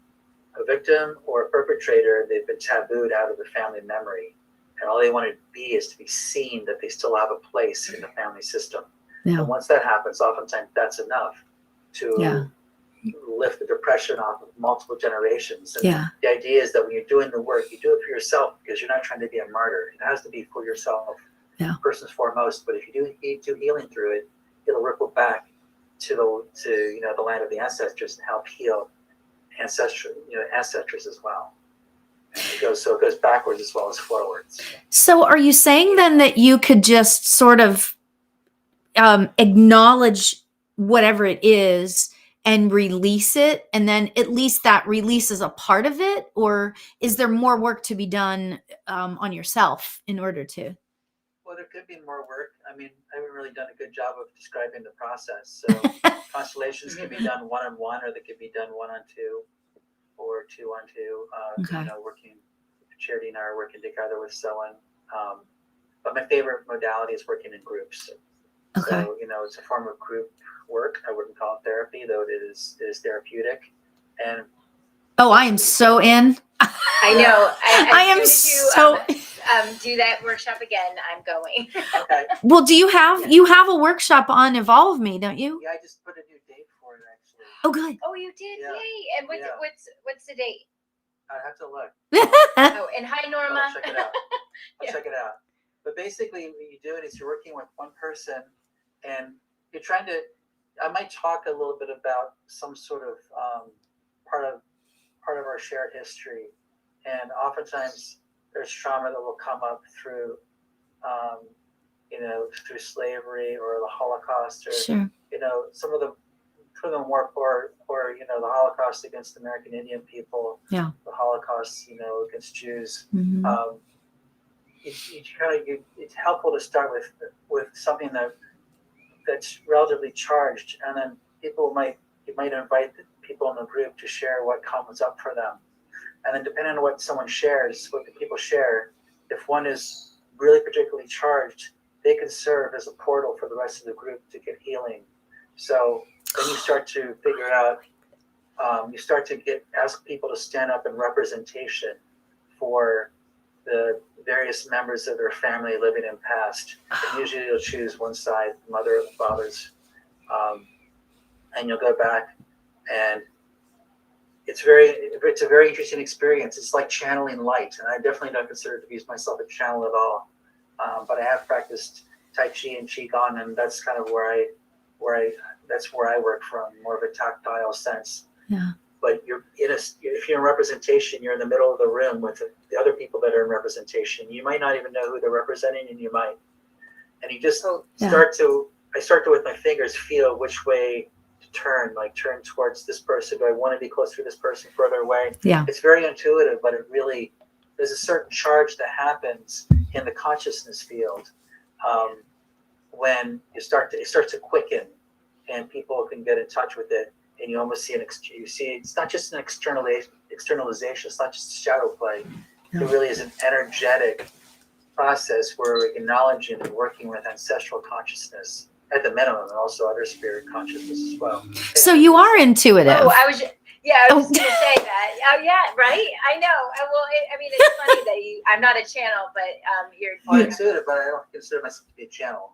a victim or a perpetrator, they've been tabooed out of the family memory. And all they want to be is to be seen that they still have a place in the family system. Yeah. And once that happens, oftentimes that's enough to lift the depression off of multiple generations. And the idea is that when you're doing the work, you do it for yourself, because you're not trying to be a martyr. It has to be for yourself, first and foremost. But if you do healing through it, it'll ripple back to the land of the ancestors and help heal ancestors as well. And it goes backwards as well as forwards. So are you saying then that you could just sort of acknowledge whatever it is and release it, and then at least that release is a part of it? Or is there more work to be done on yourself in order to? Well, there could be more work. I mean, I haven't really done a good job of describing the process. So constellations can be done one-on-one, or they could be done one-on-two, or two-on-two. Working, Charity and I are working together with someone. But my favorite modality is working in groups. Okay. So, it's a form of group work. I wouldn't call it therapy, though it is therapeutic. And I am so in. I know. I am so. Do that workshop again, I'm going. Okay. Well, do you have a workshop on Evolve Me, don't you? Yeah, I just put a new date for it, actually. Oh, good. Oh, you did? Yeah. Yay! And what's the date? I'd have to look. Oh, and hi, Norma. I'll check it out. Check it out. But basically, what you do is you're working with one person, and you're trying to. I might talk a little bit about some sort of part of our shared history, and oftentimes there's trauma that will come up through, through slavery or the Holocaust, or some of the more or the Holocaust against American Indian people, the Holocaust against Jews. Mm-hmm. It's helpful to start with something that's relatively charged, and then you might invite the people in the group to share what comes up for them, and then depending on what someone shares, what the people share, if one is really particularly charged, they can serve as a portal for the rest of the group to get healing. So then you start to figure out, ask people to stand up in representation for the various members of their family living in past. And usually you'll choose one side, mother or the fathers, and you'll go back, and it's a very interesting experience. It's like channeling light, and I definitely don't consider to be myself a channel at all. But I have practiced Tai Chi and Qigong, and that's kind of where I work from, more of a tactile sense. Yeah. But if you're in representation, you're in the middle of the room with the other people that are in representation. You might not even know who they're representing, and you might. And you just start to with my fingers feel which way to turn, like turn towards this person. Do I want to be closer to this person, further away? Yeah. It's very intuitive, but there's a certain charge that happens in the consciousness field when it starts to quicken, and people can get in touch with it. And you almost see it's not just an externalization. It's not just shadow play. No. It really is an energetic process where we're acknowledging and working with ancestral consciousness at the minimum, and also other spirit consciousness as well. So you are intuitive. Oh, I was just going to say that. Oh, yeah, right? I know. It's funny that I'm not a channel, but you're... Well, I'm intuitive, but I don't consider myself to be a channel.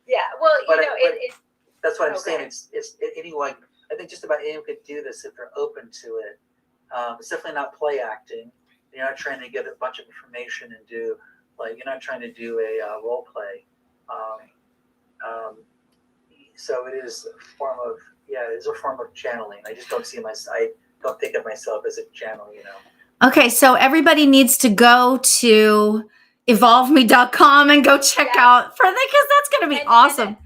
Yeah. Well, But it's that's what I'm Okay. saying. It's anyone. I think just about anyone could do this if they're open to it. It's definitely not play acting. You're not trying to get a bunch of information and do you're not trying to do a role play. Um, um, so it is a form of it is a form of channeling. I just don't I don't think of myself as a channel. Okay, so everybody needs to go to evolveme.com and go check out for that, because that's going to be awesome.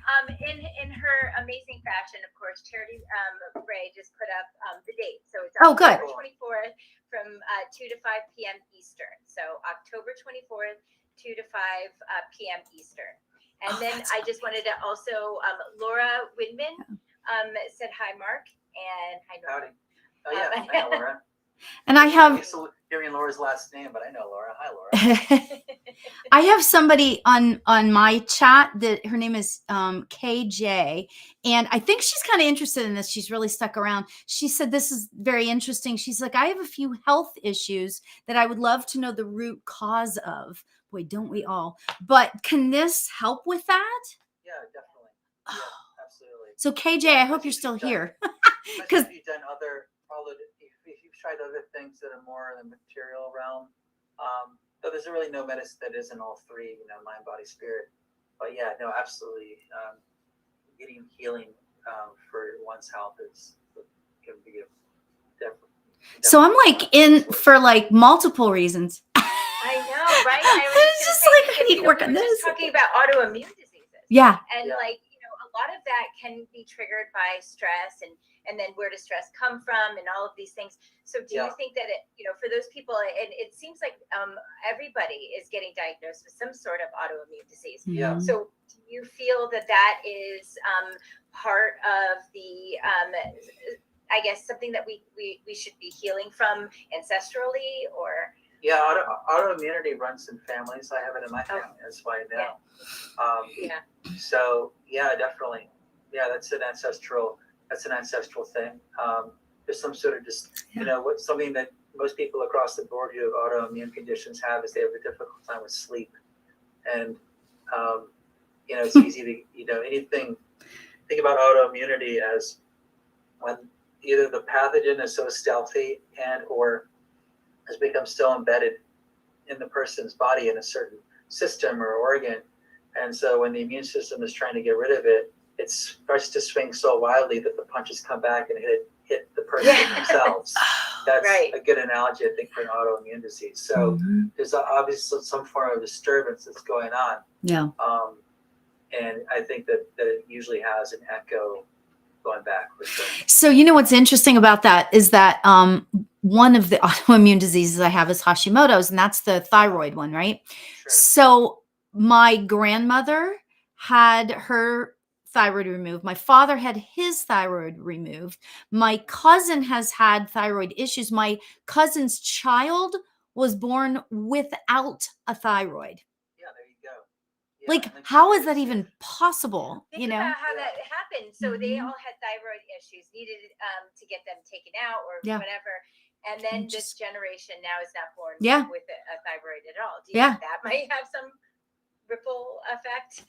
In her amazing fashion, of course, Charity Ray just put up the date. So it's Oh, good. October 24th from 2 to 5 p.m. Eastern. So October 24th, 2 to 5 p.m. Eastern. And then I just wanted to also, Laura Widman said hi, Mark, and hi, Nora. Oh, yeah. I know Laura. And I have hearing Laura's last name, but I know Laura. Hi, Laura. I have somebody on my chat that her name is KJ, and I think she's kind of interested in this. She's really stuck around. She said this is very interesting. She's like, I have a few health issues that I would love to know the root cause of. Boy, don't we all? But can this help with that? Yeah, definitely. Yeah, absolutely. So KJ, I hope you're still here. Because if you've done if you've tried other things that are more in the material realm, though there's really no medicine that isn't all three, mind, body, spirit. But yeah, no, absolutely. Getting healing for one's health can be definitely. So I'm in for multiple reasons. I know, right? I was just saying, I need to work on this. Just talking about autoimmune diseases. Yeah. And a lot of that can be triggered by stress and then where does stress come from and all of these things. So do you think that for those people, and it seems like everybody is getting diagnosed with some sort of autoimmune disease. Yeah. So do you feel that is part of the I guess something that we should be healing from ancestrally, or? Yeah, autoimmunity runs in families. I have it in my family. That's why I know. So yeah, definitely. Yeah, that's an ancestral thing. There's some sort of something that most people across the board who have autoimmune conditions have is they have a difficult time with sleep, and it's easy to anything. Think about autoimmunity as when either the pathogen is so stealthy and or has become so embedded in the person's body in a certain system or organ. And so when the immune system is trying to get rid of it, it starts to swing so wildly that the punches come back and hit the person themselves. That's a good analogy, I think, for an autoimmune disease. So there's obviously some form of disturbance that's going on. Yeah. And I think that it usually has an echo going back. So what's interesting about that is that one of the autoimmune diseases I have is Hashimoto's, and that's the thyroid one, right? Sure. So my grandmother had her thyroid removed. My father had his thyroid removed. My cousin has had thyroid issues. My cousin's child was born without a thyroid. Yeah, there you go. How is that even possible? Think about how that happened. So they all had thyroid issues, needed to get them taken out or whatever. And then this generation now is not born with a thyroid at all. Do you think that might have some ripple effect?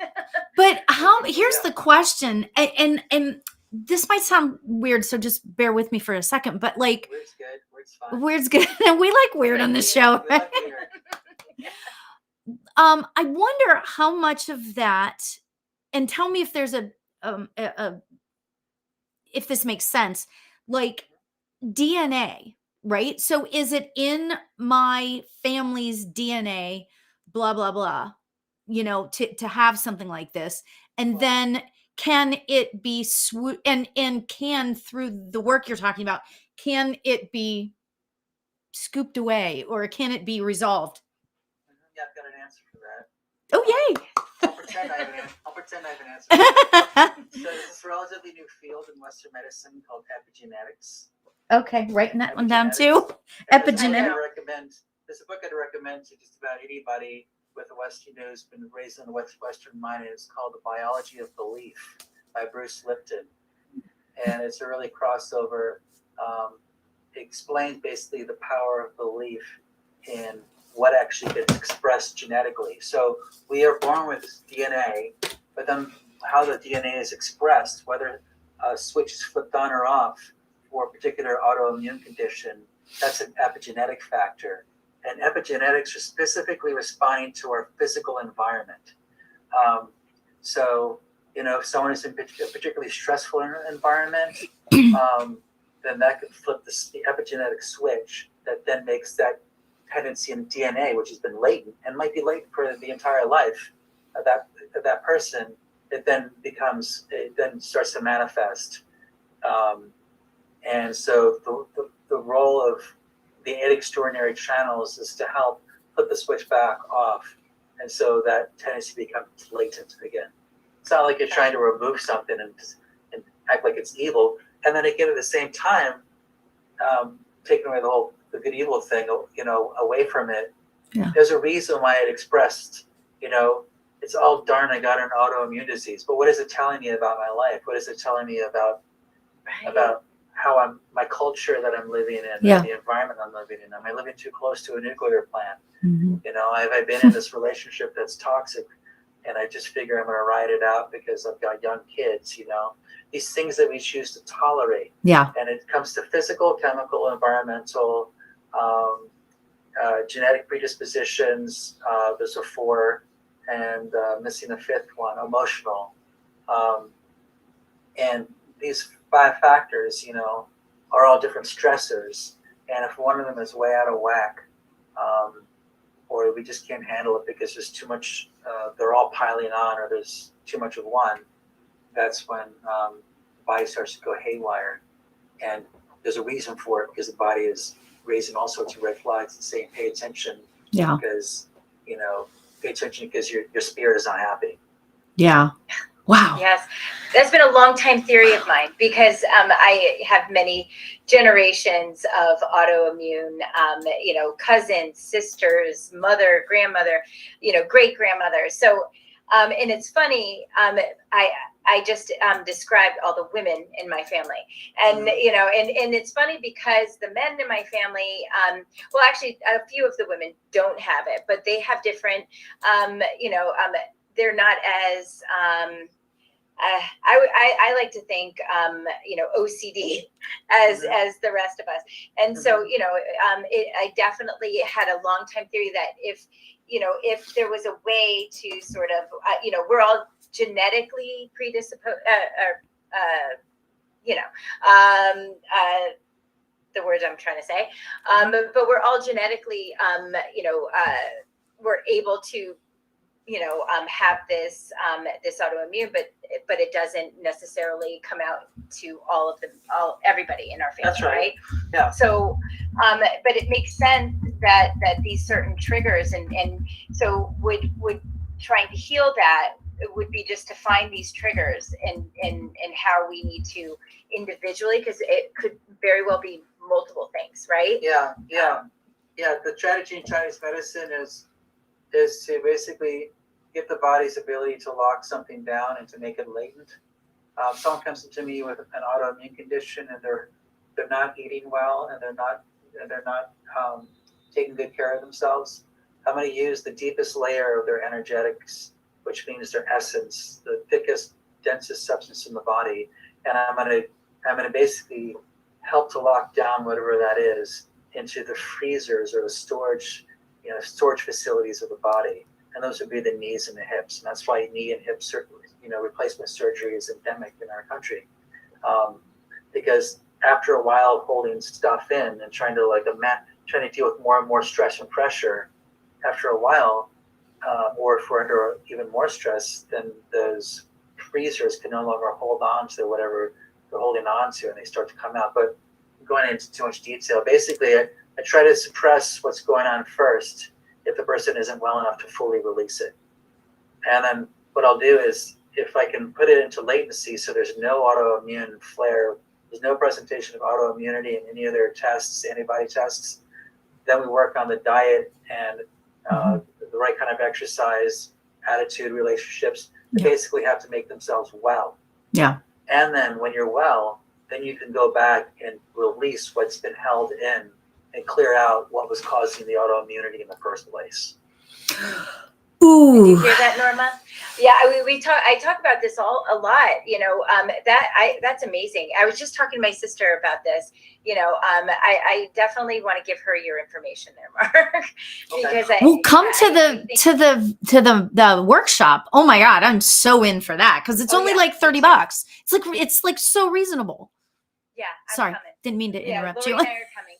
But here's the question, and this might sound weird, so just bear with me for a second. But weird's good. Weird's fine. Weird's good. We like weird on this show. We like weird. I wonder how much of that, and tell me if there's if this makes sense, DNA, right? So is it in my family's DNA, blah, blah, blah, to have something like this? And then can it be and can, through the work you're talking about, can it be scooped away or can it be resolved? Yeah, I've got an answer for that. Oh, yay. I'll pretend I have an answer for that. So there's this relatively new field in Western medicine called epigenetics. Okay, writing that one down too. Epigenetics. There's a book I'd recommend to just about anybody with a Western who's been raised in the Western mind. It's called The Biology of Belief by Bruce Lipton. And it's a really crossover. It explains basically the power of belief in what actually gets expressed genetically. So we are born with DNA, but then how the DNA is expressed, whether a switch is flipped on or off for a particular autoimmune condition, that's an epigenetic factor. And epigenetics are specifically responding to our physical environment. So, if someone is in a particularly stressful environment, then that could flip the epigenetic switch that then makes that tendency in DNA, which has been latent and might be latent for the entire life of that person. It then starts to manifest. And so the role of the 8 extraordinary channels is to help put the switch back off, and so that tendency becomes latent again. It's not like you're trying to remove something and act like it's evil, and then again at the same time, taking away the good evil thing, away from it. Yeah. There's a reason why it expressed, it's all darn I got an autoimmune disease, but what is it telling me about my life? What is it telling me about how my culture that I'm living in, the environment I'm living in? Am I living too close to a nuclear plant? Mm-hmm. Have I been in this relationship that's toxic, and I just figure I'm going to ride it out because I've got young kids? These things that we choose to tolerate. Yeah. And it comes to physical, chemical, environmental, genetic predispositions. There's a 4, and missing a 5th one, emotional. And these 5 factors, are all different stressors. And if one of them is way out of whack, or we just can't handle it because there's too much, they're all piling on, or there's too much of one, that's when the body starts to go haywire. And there's a reason for it, because the body is raising all sorts of red flags and saying, pay attention. Yeah. Because, pay attention because your spirit is not happy. Yeah. Wow. Yes, that's been a long time theory of mine, because I have many generations of autoimmune, cousins, sisters, mother, grandmother, great grandmother. So, and it's funny, I just described all the women in my family, and and it's funny because the men in my family, well, actually, a few of the women don't have it, but they have different, they're not as I like to think, OCD as the rest of us. And so, I definitely had a long time theory that if there was a way to sort of, we're all genetically predisposed, the words I'm trying to say, but we're all genetically, we're able to, have this autoimmune, but it doesn't necessarily come out to everybody in our family. That's right. Yeah. So, but it makes sense that these certain triggers, and so would trying to heal that would be just to find these triggers and how we need to individually, because it could very well be multiple things, right? Yeah. The strategy in Chinese medicine is to basically get the body's ability to lock something down and to make it latent. Someone comes to me with an autoimmune condition, and they're not eating well, and they're not taking good care of themselves. I'm going to use the deepest layer of their energetics, which means their essence, the thickest, densest substance in the body, and I'm going to basically help to lock down whatever that is into the freezers or the storage facilities of the body. And those would be the knees and the hips. And that's why knee and hip replacement surgery is endemic in our country. Because after a while of holding stuff in and trying to deal with more and more stress and pressure, after a while, or if we're under even more stress, then those freezers can no longer hold on to whatever they're holding on to, and they start to come out. But going into too much detail, basically, I try to suppress what's going on first if the person isn't well enough to fully release it. And then what I'll do is, if I can put it into latency so there's no autoimmune flare, there's no presentation of autoimmunity in any of their tests, antibody tests, then we work on the diet and the right kind of exercise, attitude, relationships. They basically have to make themselves well. Yeah. And then when you're well, then you can go back and release what's been held in and clear out what was causing the autoimmunity in the first place. Ooh. Did you hear that, Norma? Yeah, I talk about this a lot. That's amazing. I was just talking to my sister about this. I definitely want to give her your information there, Mark, because Well, come to the workshop. Oh my God, I'm so in for that because it's only like $30. It's like so reasonable. Yeah, Sorry, coming. Didn't mean to interrupt Lauri you. and I are coming.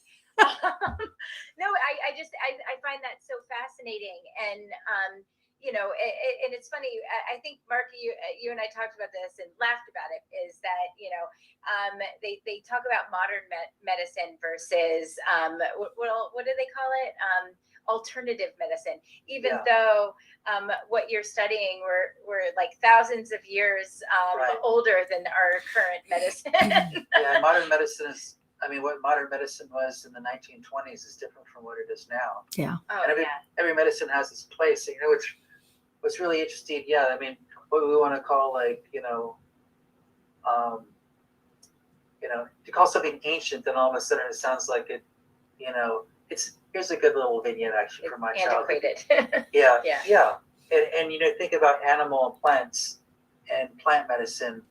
No, I find that so fascinating, and and it's funny. I think Mark, you and I talked about this and laughed about it. Is that they talk about modern medicine versus what do they call it? Alternative medicine, even though what you're studying were like thousands of years older than our current medicine. Yeah, modern medicine is. I mean, what modern medicine was in the 1920s is different from what it is now. Yeah. Oh, and every medicine has its place. What's really interesting. Yeah, I mean, what we want to call if you call something ancient, then all of a sudden it sounds like it. Here's a good little vignette actually from my childhood. Antiquated. Yeah. And think about animal and plants and plant medicine.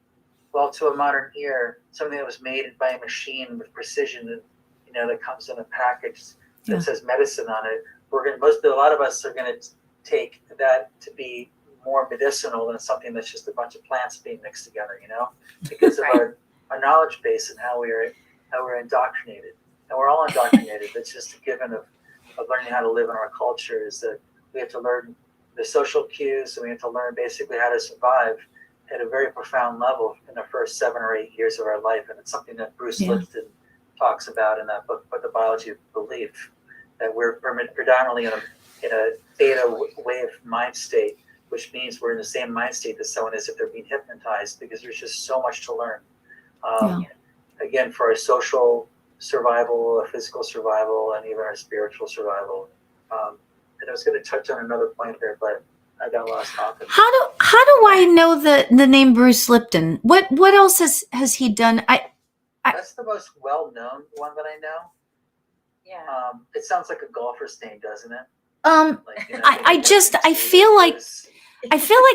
Well, to a modern ear, something that was made by a machine with precision, that comes in a package that says medicine on it. A lot of us are going to take that to be more medicinal than something that's just a bunch of plants being mixed together, because of our knowledge base and how we're indoctrinated. And we're all indoctrinated. It's just a given of learning how to live in our culture is that we have to learn the social cues and we have to learn basically how to survive at a very profound level in the first 7 or 8 years of our life. And it's something that Bruce Lipton talks about in that book, But the Biology of Belief, that we're predominantly in a theta wave mind state, which means we're in the same mind state that someone is if they're being hypnotized, because there's just so much to learn. Again, for our social survival, our physical survival, and even our spiritual survival. And I was going to touch on another point there, but I got lost talking. How do I know the name Bruce Lipton? What else has he done? That's the most well-known one that I know. Yeah. It sounds like a golfer's name, doesn't it? I feel like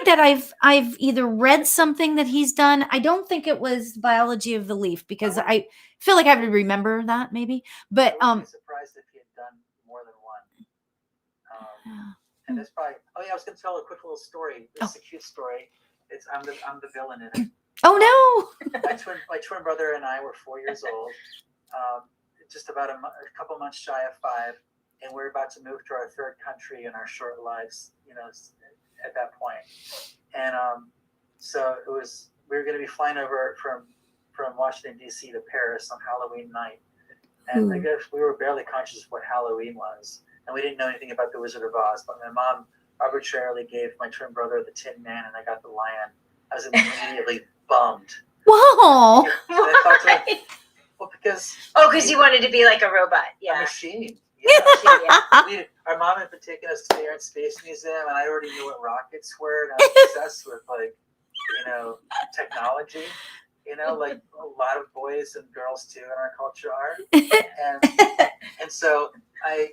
that I've either read something that he's done. I don't think it was Biology of the Leaf because I feel like I would remember that maybe. But I would be surprised if he had done more than one. And it's probably. Oh yeah, I was going to tell a quick little story. It's a cute story. I'm the villain in it. Oh no! My twin brother and I were 4 years old, just about a couple months shy of 5, and we're about to move to our third country in our short lives. At that point, and so we were going to be flying over from Washington D.C. to Paris on Halloween night, and I guess we were barely conscious of what Halloween was. And we didn't know anything about the Wizard of Oz, but my mom arbitrarily gave my twin brother the Tin Man, and I got the lion. I was immediately bummed. Whoa! Because you wanted to be like a robot, a machine. Yeah. Our mom had been taking us to the Air and Space Museum, and I already knew what rockets were, and I was obsessed with technology. Like a lot of boys and girls too in our culture are, and so I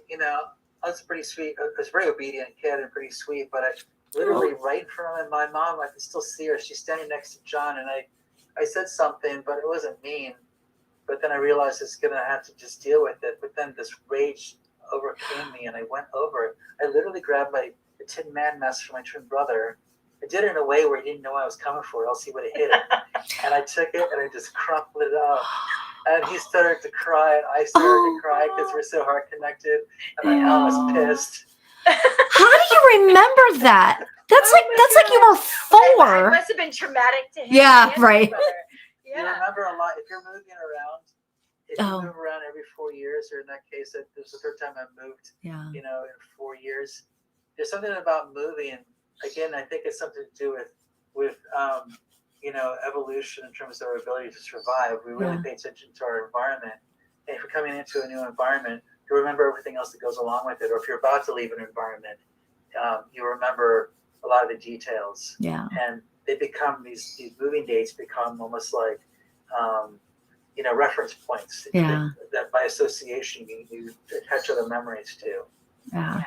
was pretty sweet. I was a very obedient kid and pretty sweet, but I literally right in front of my mom, I can still see her. She's standing next to John, and I said something, but it wasn't mean. But then I realized it's gonna have to just deal with it. But then this rage overcame me, and I went over. I literally grabbed the Tin Man mask from my twin brother. I did it in a way where he didn't know I was coming for it, else he would have hit it. And I took it and I just crumpled it up. And he started to cry, and I started to cry because we're so hard connected. And my mom was pissed. How do you remember that? That's like you were 4. It must have been traumatic to him. Yeah, right. You remember a lot if you're moving around. If you move around every 4 years, or in that case, it was the third time I moved. In 4 years. There's something about moving. Again, I think it's something to do with evolution in terms of our ability to survive. We really pay attention to our environment. And if you're coming into a new environment, you remember everything else that goes along with it. Or if you're about to leave an environment, you remember a lot of the details. Yeah. And they become these moving dates become almost like reference points. Yeah. That by association you attach other memories to. Yeah.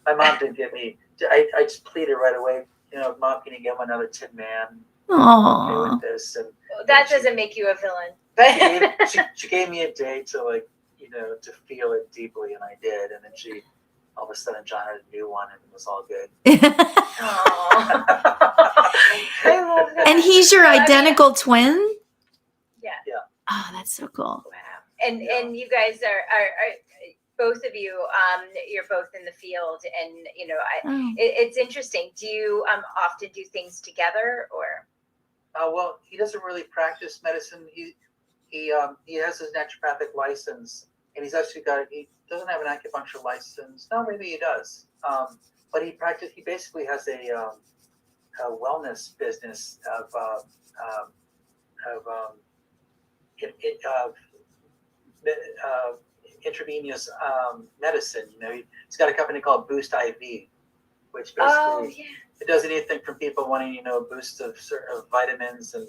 My mom didn't give me. I just pleaded right away. Mom, can you get him another Tin Man? I'm okay Aww. with this. And That doesn't make you a villain, but she gave me a day to to feel it deeply, and I did. And then all of a sudden, John had a new one, and it was all good. Aw. I love that. And he's your identical twin? Yeah. Oh, that's so cool. Wow. And you guys are both of you, you're both in the field, and it's interesting. Do you often do things together, or? Well, he doesn't really practice medicine. He has his naturopathic license, and he doesn't have an acupuncture license. No, maybe he does. But he basically has a wellness business of intravenous medicine. He's got a company called Boost IV, which basically it does anything from people wanting boost of vitamins and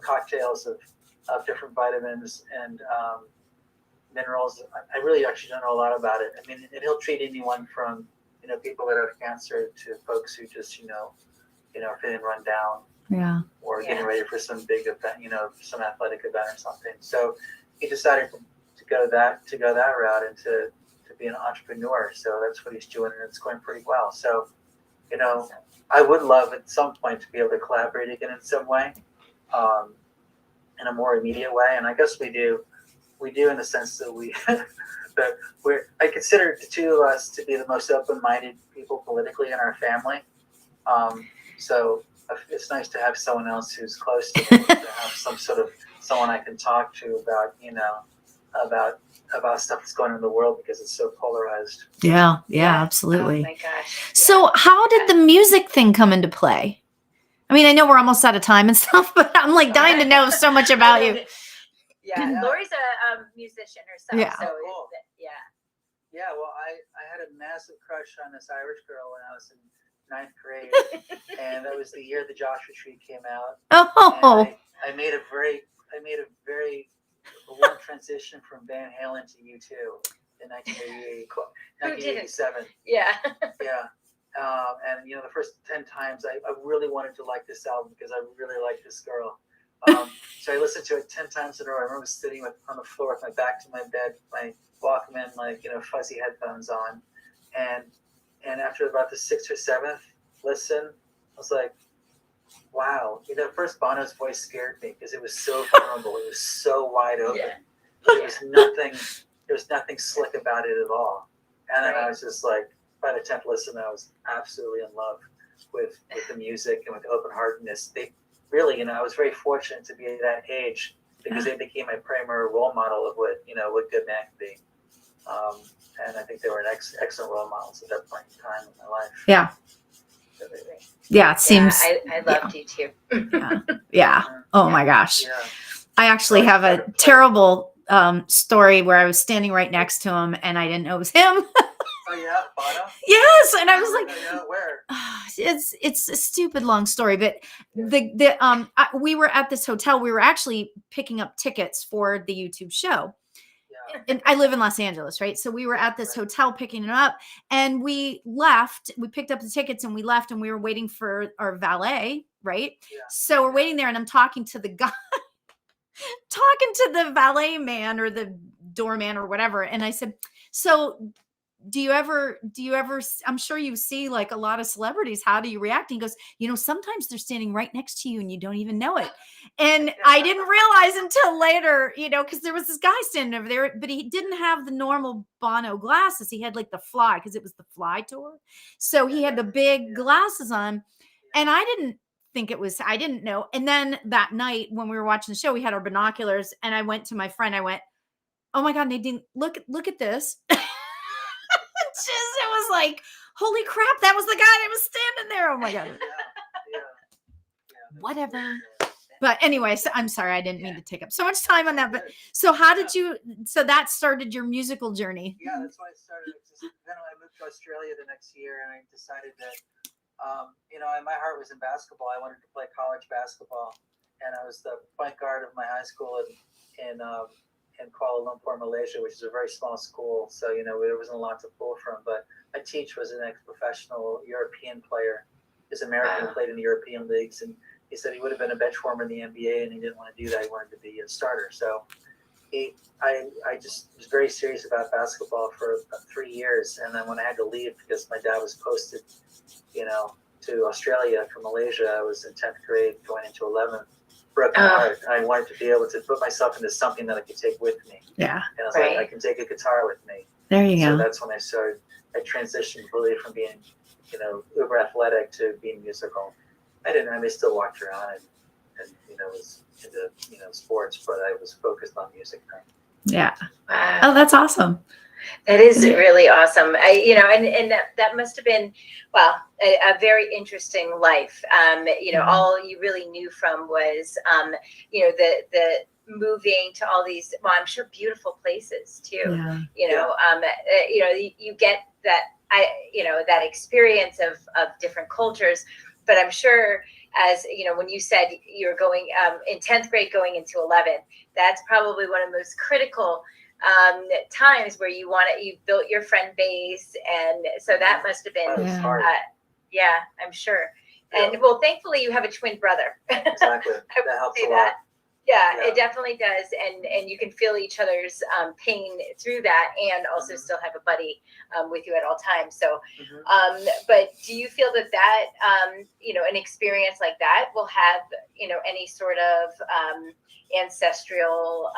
cocktails of different vitamins and minerals. I really actually don't know a lot about it. I mean, and he'll treat anyone from people that have cancer to folks who just are feeling run down. Yeah. Or getting ready for some big event, some athletic event or something. So he decided to go that route and to be an entrepreneur. So that's what he's doing, and it's going pretty well. So, I would love at some point to be able to collaborate again in some way, in a more immediate way. And I guess we do in the sense that I consider the two of us to be the most open-minded people politically in our family. So it's nice to have someone else who's close to me, to have someone I can talk to about stuff that's going on in the world, because it's so polarized. Yeah, absolutely. Oh my gosh. So how did the music thing come into play? I mean, I know we're almost out of time and stuff, but I'm like dying to know so much about you. Yeah, Lauri's a musician herself. Yeah. So cool. Yeah. Well, I had a massive crush on this Irish girl when I was in 9th grade, and that was the year the Joshua Tree came out. Oh. And I made a very warm transition from Van Halen to U2 in 1987. Yeah. Yeah. And the first 10 times I really wanted to like this album because I really liked this girl. So I listened to it 10 times in a row. I remember sitting on the floor with my back to my bed, my Walkman, fuzzy headphones on, and after about the 6th or 7th listen, I was like, wow. First Bono's voice scared me because it was so vulnerable. It was so wide open. Yeah. There was nothing slick about it at all. And then I was just like, by the 10th listen, I was absolutely in love with the music and with open-heartedness. They really, I was very fortunate to be at that age because they became my primary role model of what good man can be. And I think they were an excellent role models at that point in time in my life. Yeah. Absolutely. Yeah, it seems. I loved you too. Yeah. Oh my gosh. Yeah. I actually have a terrible story where I was standing right next to him and I didn't know it was him. Oh yeah, Bono? Yes, and I was like, where? It's a stupid long story, but we were at this hotel. We were actually picking up tickets for the YouTube show. Yeah. And I live in Los Angeles, right? So we were at this hotel picking it up, and we left. We picked up the tickets and we left, and we were waiting for our valet, right? Yeah. So we're waiting there, and I'm talking to the guy, talking to the valet man or the doorman or whatever, and I said, "So, do you ever I'm sure you see like a lot of celebrities, how do you react?" And he goes, sometimes they're standing right next to you and you don't even know it. And I didn't realize until later, because there was this guy standing over there, but he didn't have the normal Bono glasses. He had like the Fly, because it was the Fly tour, so he had the big glasses on, and I didn't know. And then that night when we were watching the show, we had our binoculars, and I went to my friend, I went, "Oh my God, Nadine, look at this." It was like, holy crap, that was the guy that was standing there. Oh my God. Whatever. But anyway, so I'm sorry, I didn't mean to take up so much time on that. But so so that started your musical journey? Yeah, that's why I started. Then I moved to Australia the next year, and I decided that, my heart was in basketball. I wanted to play college basketball, and I was the point guard of my high school in in Kuala Lumpur, Malaysia, which is a very small school. So, there wasn't a lot to pull from. But my teacher was an ex-professional European player. His American Wow. played in the European leagues, and he said he would have been a bench warmer in the NBA, and he didn't want to do that. He wanted to be a starter. So I just was very serious about basketball for about 3 years. And then when I had to leave because my dad was posted, to Australia from Malaysia, I was in 10th grade going into 11th. Broke my heart. I wanted to be able to put myself into something that I could take with me. Yeah. And I was like, I can take a guitar with me. There you So go. that's when I transitioned really from being, uber athletic to being musical. I may still walked around and was into, sports, but I was focused on music then. Yeah. Wow. Oh, that's awesome. That is really awesome. And that must have been, well, a very interesting life. All you really knew from was, the moving to all these, well, I'm sure beautiful places too. Yeah. You get that, that experience of different cultures, but I'm sure as, when you said you're going in 10th grade going into 11th, that's probably one of the most critical times where you built your friend base, and so that must have been hard. I'm sure. And well, thankfully you have a twin brother. Exactly. That helps a lot. That. Yeah, it definitely does, and you can feel each other's pain through that, and also still have a buddy with you at all times. So, but do you feel that an experience like that will have any sort of ancestral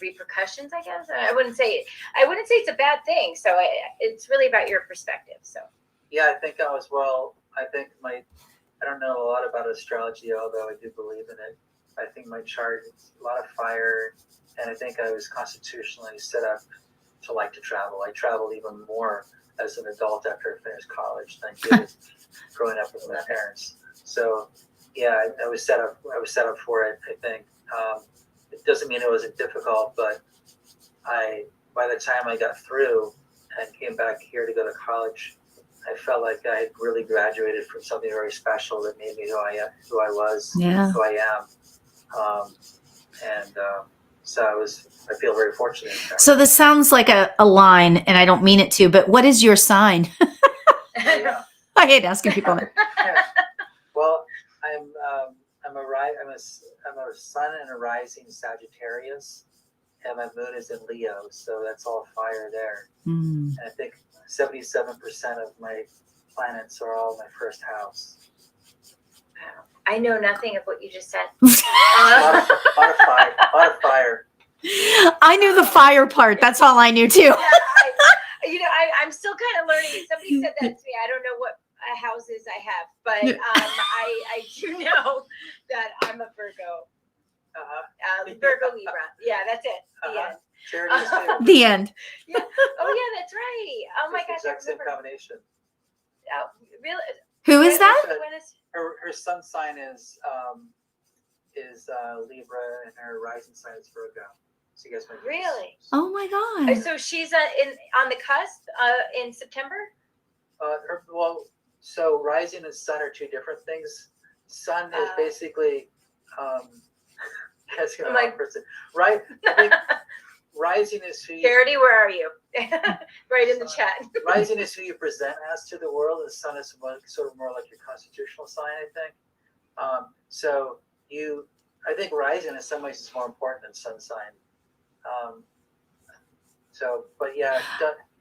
repercussions? I guess I wouldn't say it's a bad thing. So it's really about your perspective. So yeah, I think I don't know a lot about astrology, although I do believe in it. I think my chart is a lot of fire, and I think I was constitutionally set up to like to travel. I traveled even more as an adult after I finished college than I did growing up with my parents. So yeah, I was set up for it. I think it doesn't mean it wasn't difficult, but by the time I got through and came back here to go to college, I felt like I had really graduated from something very special that made me who I was, who I am. So I feel very fortunate. So this sounds like a line, and I don't mean it to, but what is your sign? Yeah. I hate asking people that. Well, I'm a sun and a rising Sagittarius, and my moon is in Leo, so that's all fire there. And I think 77% of my planets are all in my first house. I know nothing of what you just said. A lot of fire. I knew the fire part. That's all I knew too. I'm still kind of learning. Somebody said that to me. I don't know what houses I have, but I do know that I'm a Virgo. Virgo Libra. Yeah, that's it. The end. Charity's too. The end. Yeah. Oh yeah, that's right. Oh my gosh, Exact same combination. Oh, really? Who is that? Her sun sign is Libra, and her rising sign is Virgo. So you guys might really? Oh my God. So she's on the cusp in September. So rising and sun are two different things. Sun is basically that's an odd person, right? I think rising is who you, Charity, where are you? Right in the chat. Rising is who you present as to the world, and the sun is sort of more like your constitutional sign, I think. I think rising in some ways is more important than sun sign. But yeah,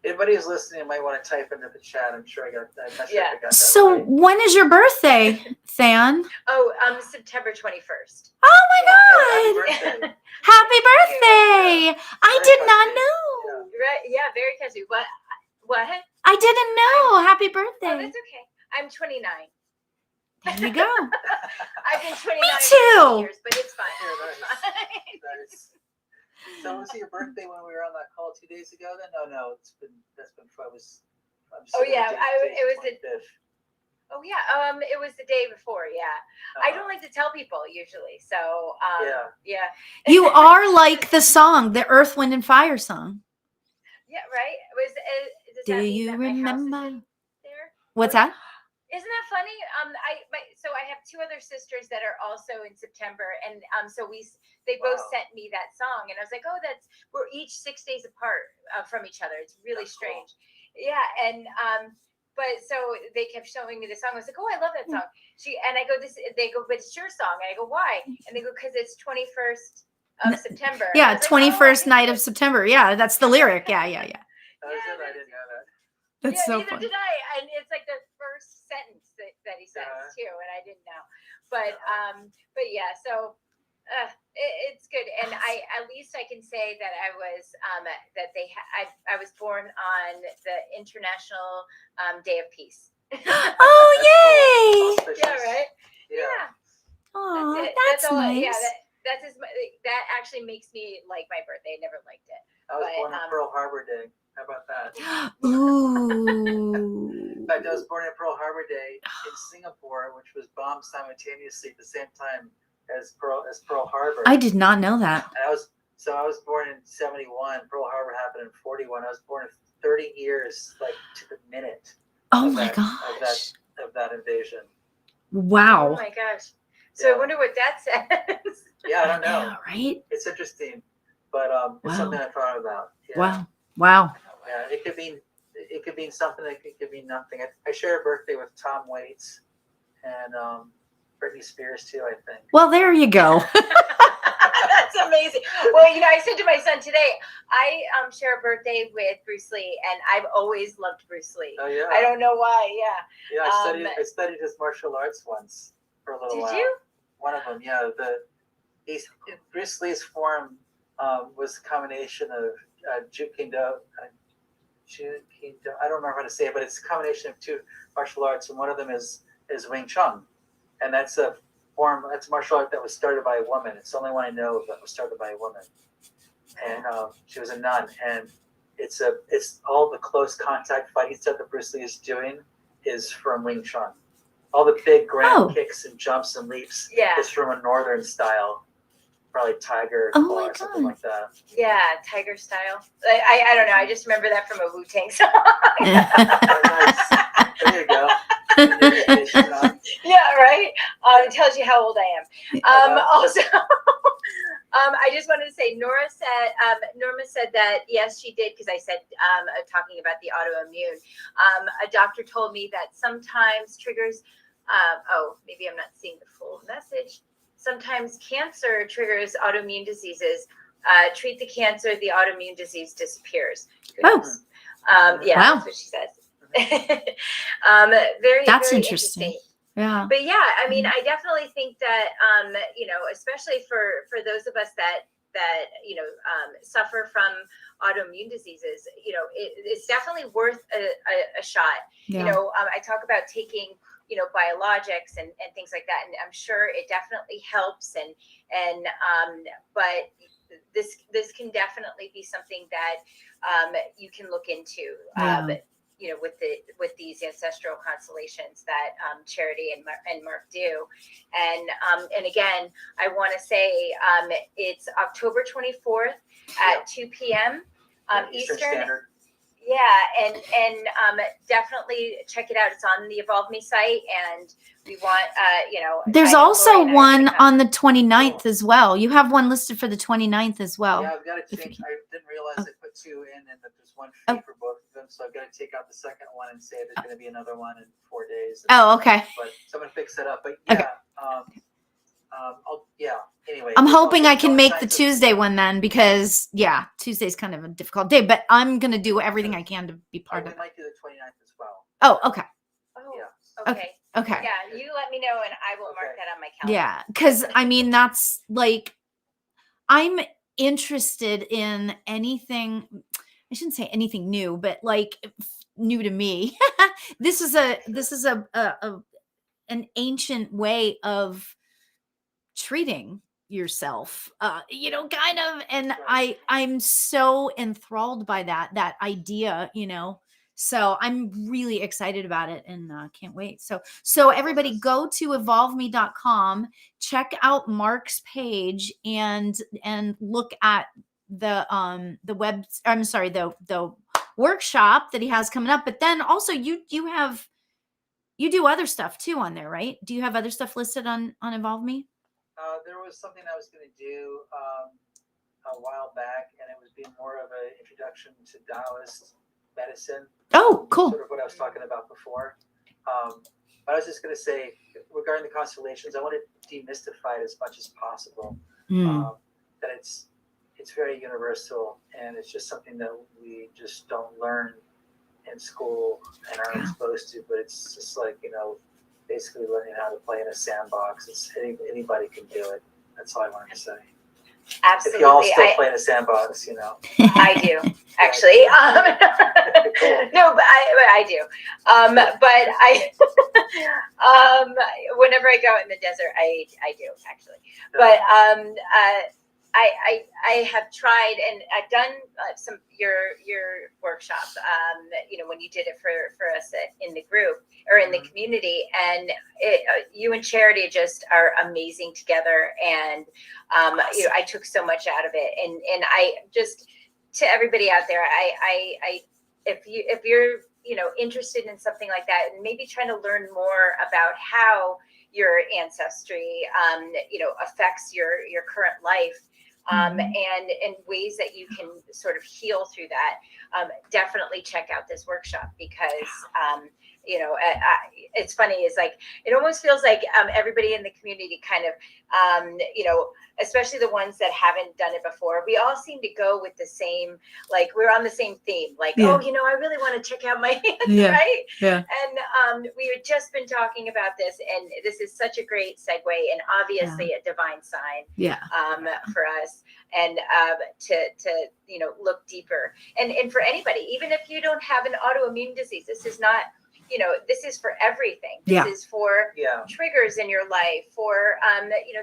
anybody who's listening might want to type into the chat. I'm sure I got that. So right. when is your birthday, Than? Oh, September 21st. Oh my God. Birthday. Happy birthday. I did not know. Right? Yeah, very catchy. What? I didn't know. Happy Oh, birthday. that's okay. I'm 29. There you go. I've been 29 Me too. years, but it's fine. Yeah, nice. So was it your birthday when we were on that call 2 days ago? Then no, that's been fun. It was it was the day before. Yeah, I don't like to tell people usually. So yeah. You are like the song, the Earth, Wind, and Fire song. Yeah, right. Does Do that mean you that my house is remember? in there? What's that? Isn't that funny? So I have two other sisters that are also in September, and they both Wow. sent me that song, and I was like, oh, we're each 6 days apart from each other. It's really That's cool. strange. Yeah, and but so they kept showing me the song. I was like, oh, I love that song. And I go, they go, but it's your song. And I go, why? And they go, because it's 21st of September. And Yeah, I was like, 21st I night of September. Yeah, that's the lyric. Yeah, yeah, yeah. That was it. I didn't know that. That's yeah, so neither fun. did I. And it's like the first sentence that he says too, and I didn't know. But yeah, so it's good. And at least I can say that I was that I was born on the International Day of Peace. Oh, yay! Yeah, right. Yeah. Oh, That's it. that's all. nice. Yeah, that actually makes me like my birthday. I never liked it. I was But, born on Pearl Harbor Day. How about that? Ooh. In fact, I was born on Pearl Harbor Day in Singapore, which was bombed simultaneously at the same time as Pearl Harbor. I did not know that. And I was born in 71. Pearl Harbor happened in 41. I was born in 30 years, like to the minute. Oh of my that- gosh. Of that invasion. Wow. Oh my gosh. So I wonder what that says. Yeah, I don't know. Yeah, right? It's interesting, but it's something I thought about. Yeah. Wow. Wow. Yeah, it could mean something. It could mean nothing. I share a birthday with Tom Waits and Britney Spears too, I think. Well, there you go. That's amazing. Well, I said to my son today, I share a birthday with Bruce Lee, and I've always loved Bruce Lee. Oh yeah. I don't know why. Yeah. Yeah, I studied his martial arts once for a little while. Did you? One of them, yeah. Bruce Lee's form was a combination of Jukindo. I don't remember how to say it, but it's a combination of two martial arts, and one of them is Wing Chun, and that's a martial art that was started by a woman. It's the only one I know of that was started by a woman, and she was a nun. And it's all the close contact fighting stuff that Bruce Lee is doing is from Wing Chun. All the big grand kicks and jumps and leaps is from a northern style, probably tiger claw or something like that. Yeah, tiger style. I don't know. I just remember that from a Wu-Tang song. Nice. There you go. Yeah, right. It tells you how old I am. Also, I just wanted to say, Norma said that yes, she did, because I said talking about the autoimmune. A doctor told me that sometimes triggers. Maybe I'm not seeing the full message. Sometimes cancer triggers autoimmune diseases. Treat the cancer, the autoimmune disease disappears. Oh. Yeah, wow. That's what she says. Very. That's very interesting. Yeah. But yeah, I mean, I definitely think that especially for those of us that suffer from autoimmune diseases, it's definitely worth a shot. Yeah. I talk about taking biologics and things like that, and I'm sure it definitely helps. But this can definitely be something that you can look into. With these ancestral constellations that Charity and Mark do, and again, I want to say it's October 24th at 2 p.m. Eastern. Standard. Yeah, and definitely check it out. It's on the Evolve Me site, and we want There's also one on the 29th as well. You have one listed for the 29th as well. Yeah, I've got to change. I didn't realize they put two in, and that there's one fee for both of them. So I've got to take out the second one and say there's going to be another one in 4 days. Okay. But someone fix it up. But yeah, Anyway, I'm hoping I can make the Tuesday one then, because Tuesday's kind of a difficult day, but I'm going to do everything I can to be part of it. We might do the 29th as well. Oh, okay. Oh, yeah. Okay. Yeah, you let me know, and I will mark that on my calendar. Yeah, because I mean, that's like, I'm interested in anything. I shouldn't say anything new, but like new to me. This is an ancient way of treating yourself, kind of, and I'm so enthralled by that idea, so I'm really excited about it, and can't wait. So everybody go to evolveme.com, check out Mark's page, and look at the workshop that he has coming up. But then also you you do other stuff too on there, right? Do you have other stuff listed on Evolve Me? There was something I was going to do a while back, and it was being more of an introduction to Taoist medicine. Oh, cool. Sort of what I was talking about before. But I was just going to say, regarding the constellations, I want to demystify it as much as possible. That it's very universal, and it's just something that we just don't learn in school and aren't exposed to. But it's just like, basically learning how to play in a sandbox. It's anybody can do it. That's all I wanted to say. Absolutely. If y'all still play in a sandbox, I do, actually. Cool. No, but I do. But I, whenever I go out in the desert, I do actually. But I have tried, and I've done some your workshop. When you did it for us in the group or in the community, and you and Charity just are amazing together. And I took so much out of it, and I just, to everybody out there, I if you're interested in something like that, and maybe trying to learn more about how your ancestry affects your current life. And ways that you can sort of heal through that, definitely check out this workshop, because it's funny, it's like it almost feels like everybody in the community kind of especially the ones that haven't done it before, we all seem to go with the same, like we're on the same theme, like I really want to check out my hands, right? And we had just been talking about this, and this is such a great segue, and obviously a divine sign for us, and to look deeper, and for anybody, even if you don't have an autoimmune disease, this is not, this is for everything. This is for triggers in your life, for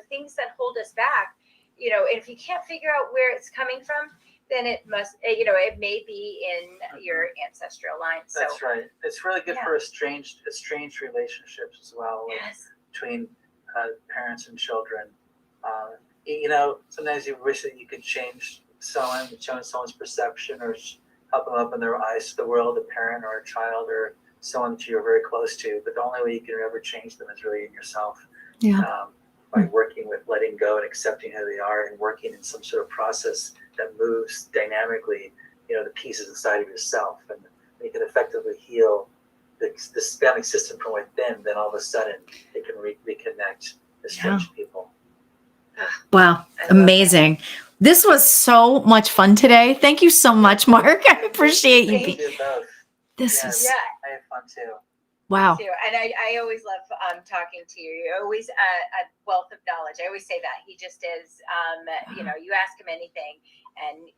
things that hold us back, and if you can't figure out where it's coming from, then it must, it may be in your ancestral line. So that's right. It's really good for estranged relationships as well, like between parents and children. Sometimes you wish that you could change someone's perception, or help them open their eyes to the world, a parent or a child or someone that you're very close to. But the only way you can ever change them is really in yourself. By working with letting go and accepting who they are, and working in some sort of process that moves dynamically, the pieces inside of yourself, and you can effectively heal this family system from within. Then all of a sudden it can reconnect estranged people. Wow. Amazing. This was so much fun today. Thank you so much, Mark. I appreciate you. This is. Yeah, I had fun too. Wow. Too. And I always love talking to you. You're always a wealth of knowledge. I always say that. He just is, you ask him anything, and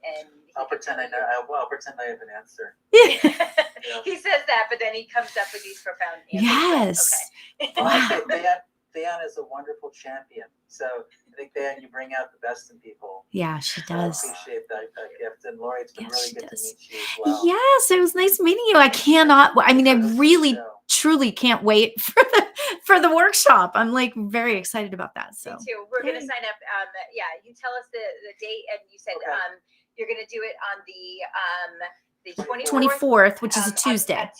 I'll pretend I know. I'll pretend I have an answer. He says that, but then he comes up with these profound answers. Yes. Okay. Well, Diane is a wonderful champion. So I think, Diane, you bring out the best in people. Yeah, she does. I appreciate that gift. And Lauri, it's been really good to meet you as well. Yes, it was nice meeting you. I really truly can't wait for the workshop. I'm like very excited about that. So me too. We're gonna sign up. You tell us the date, and you said you're gonna do it on the 24th, which is a Tuesday.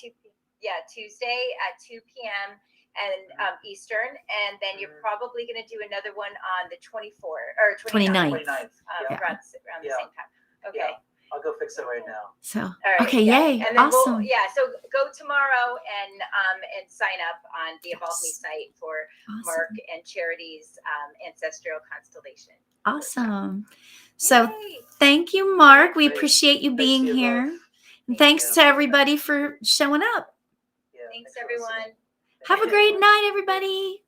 Tuesday at 2 p.m. and Eastern, and then you're probably going to do another one on the 24th or 29th. Around the same time. Okay. Yeah. I'll go fix it right now. So yay! And then awesome. So go tomorrow and sign up on the Evolve Me site for Mark and Charity's ancestral constellation. Awesome. So thank you, Mark. We appreciate you being here. And thanks to everybody for showing up. Yeah, thanks everyone. Have a great night, everybody.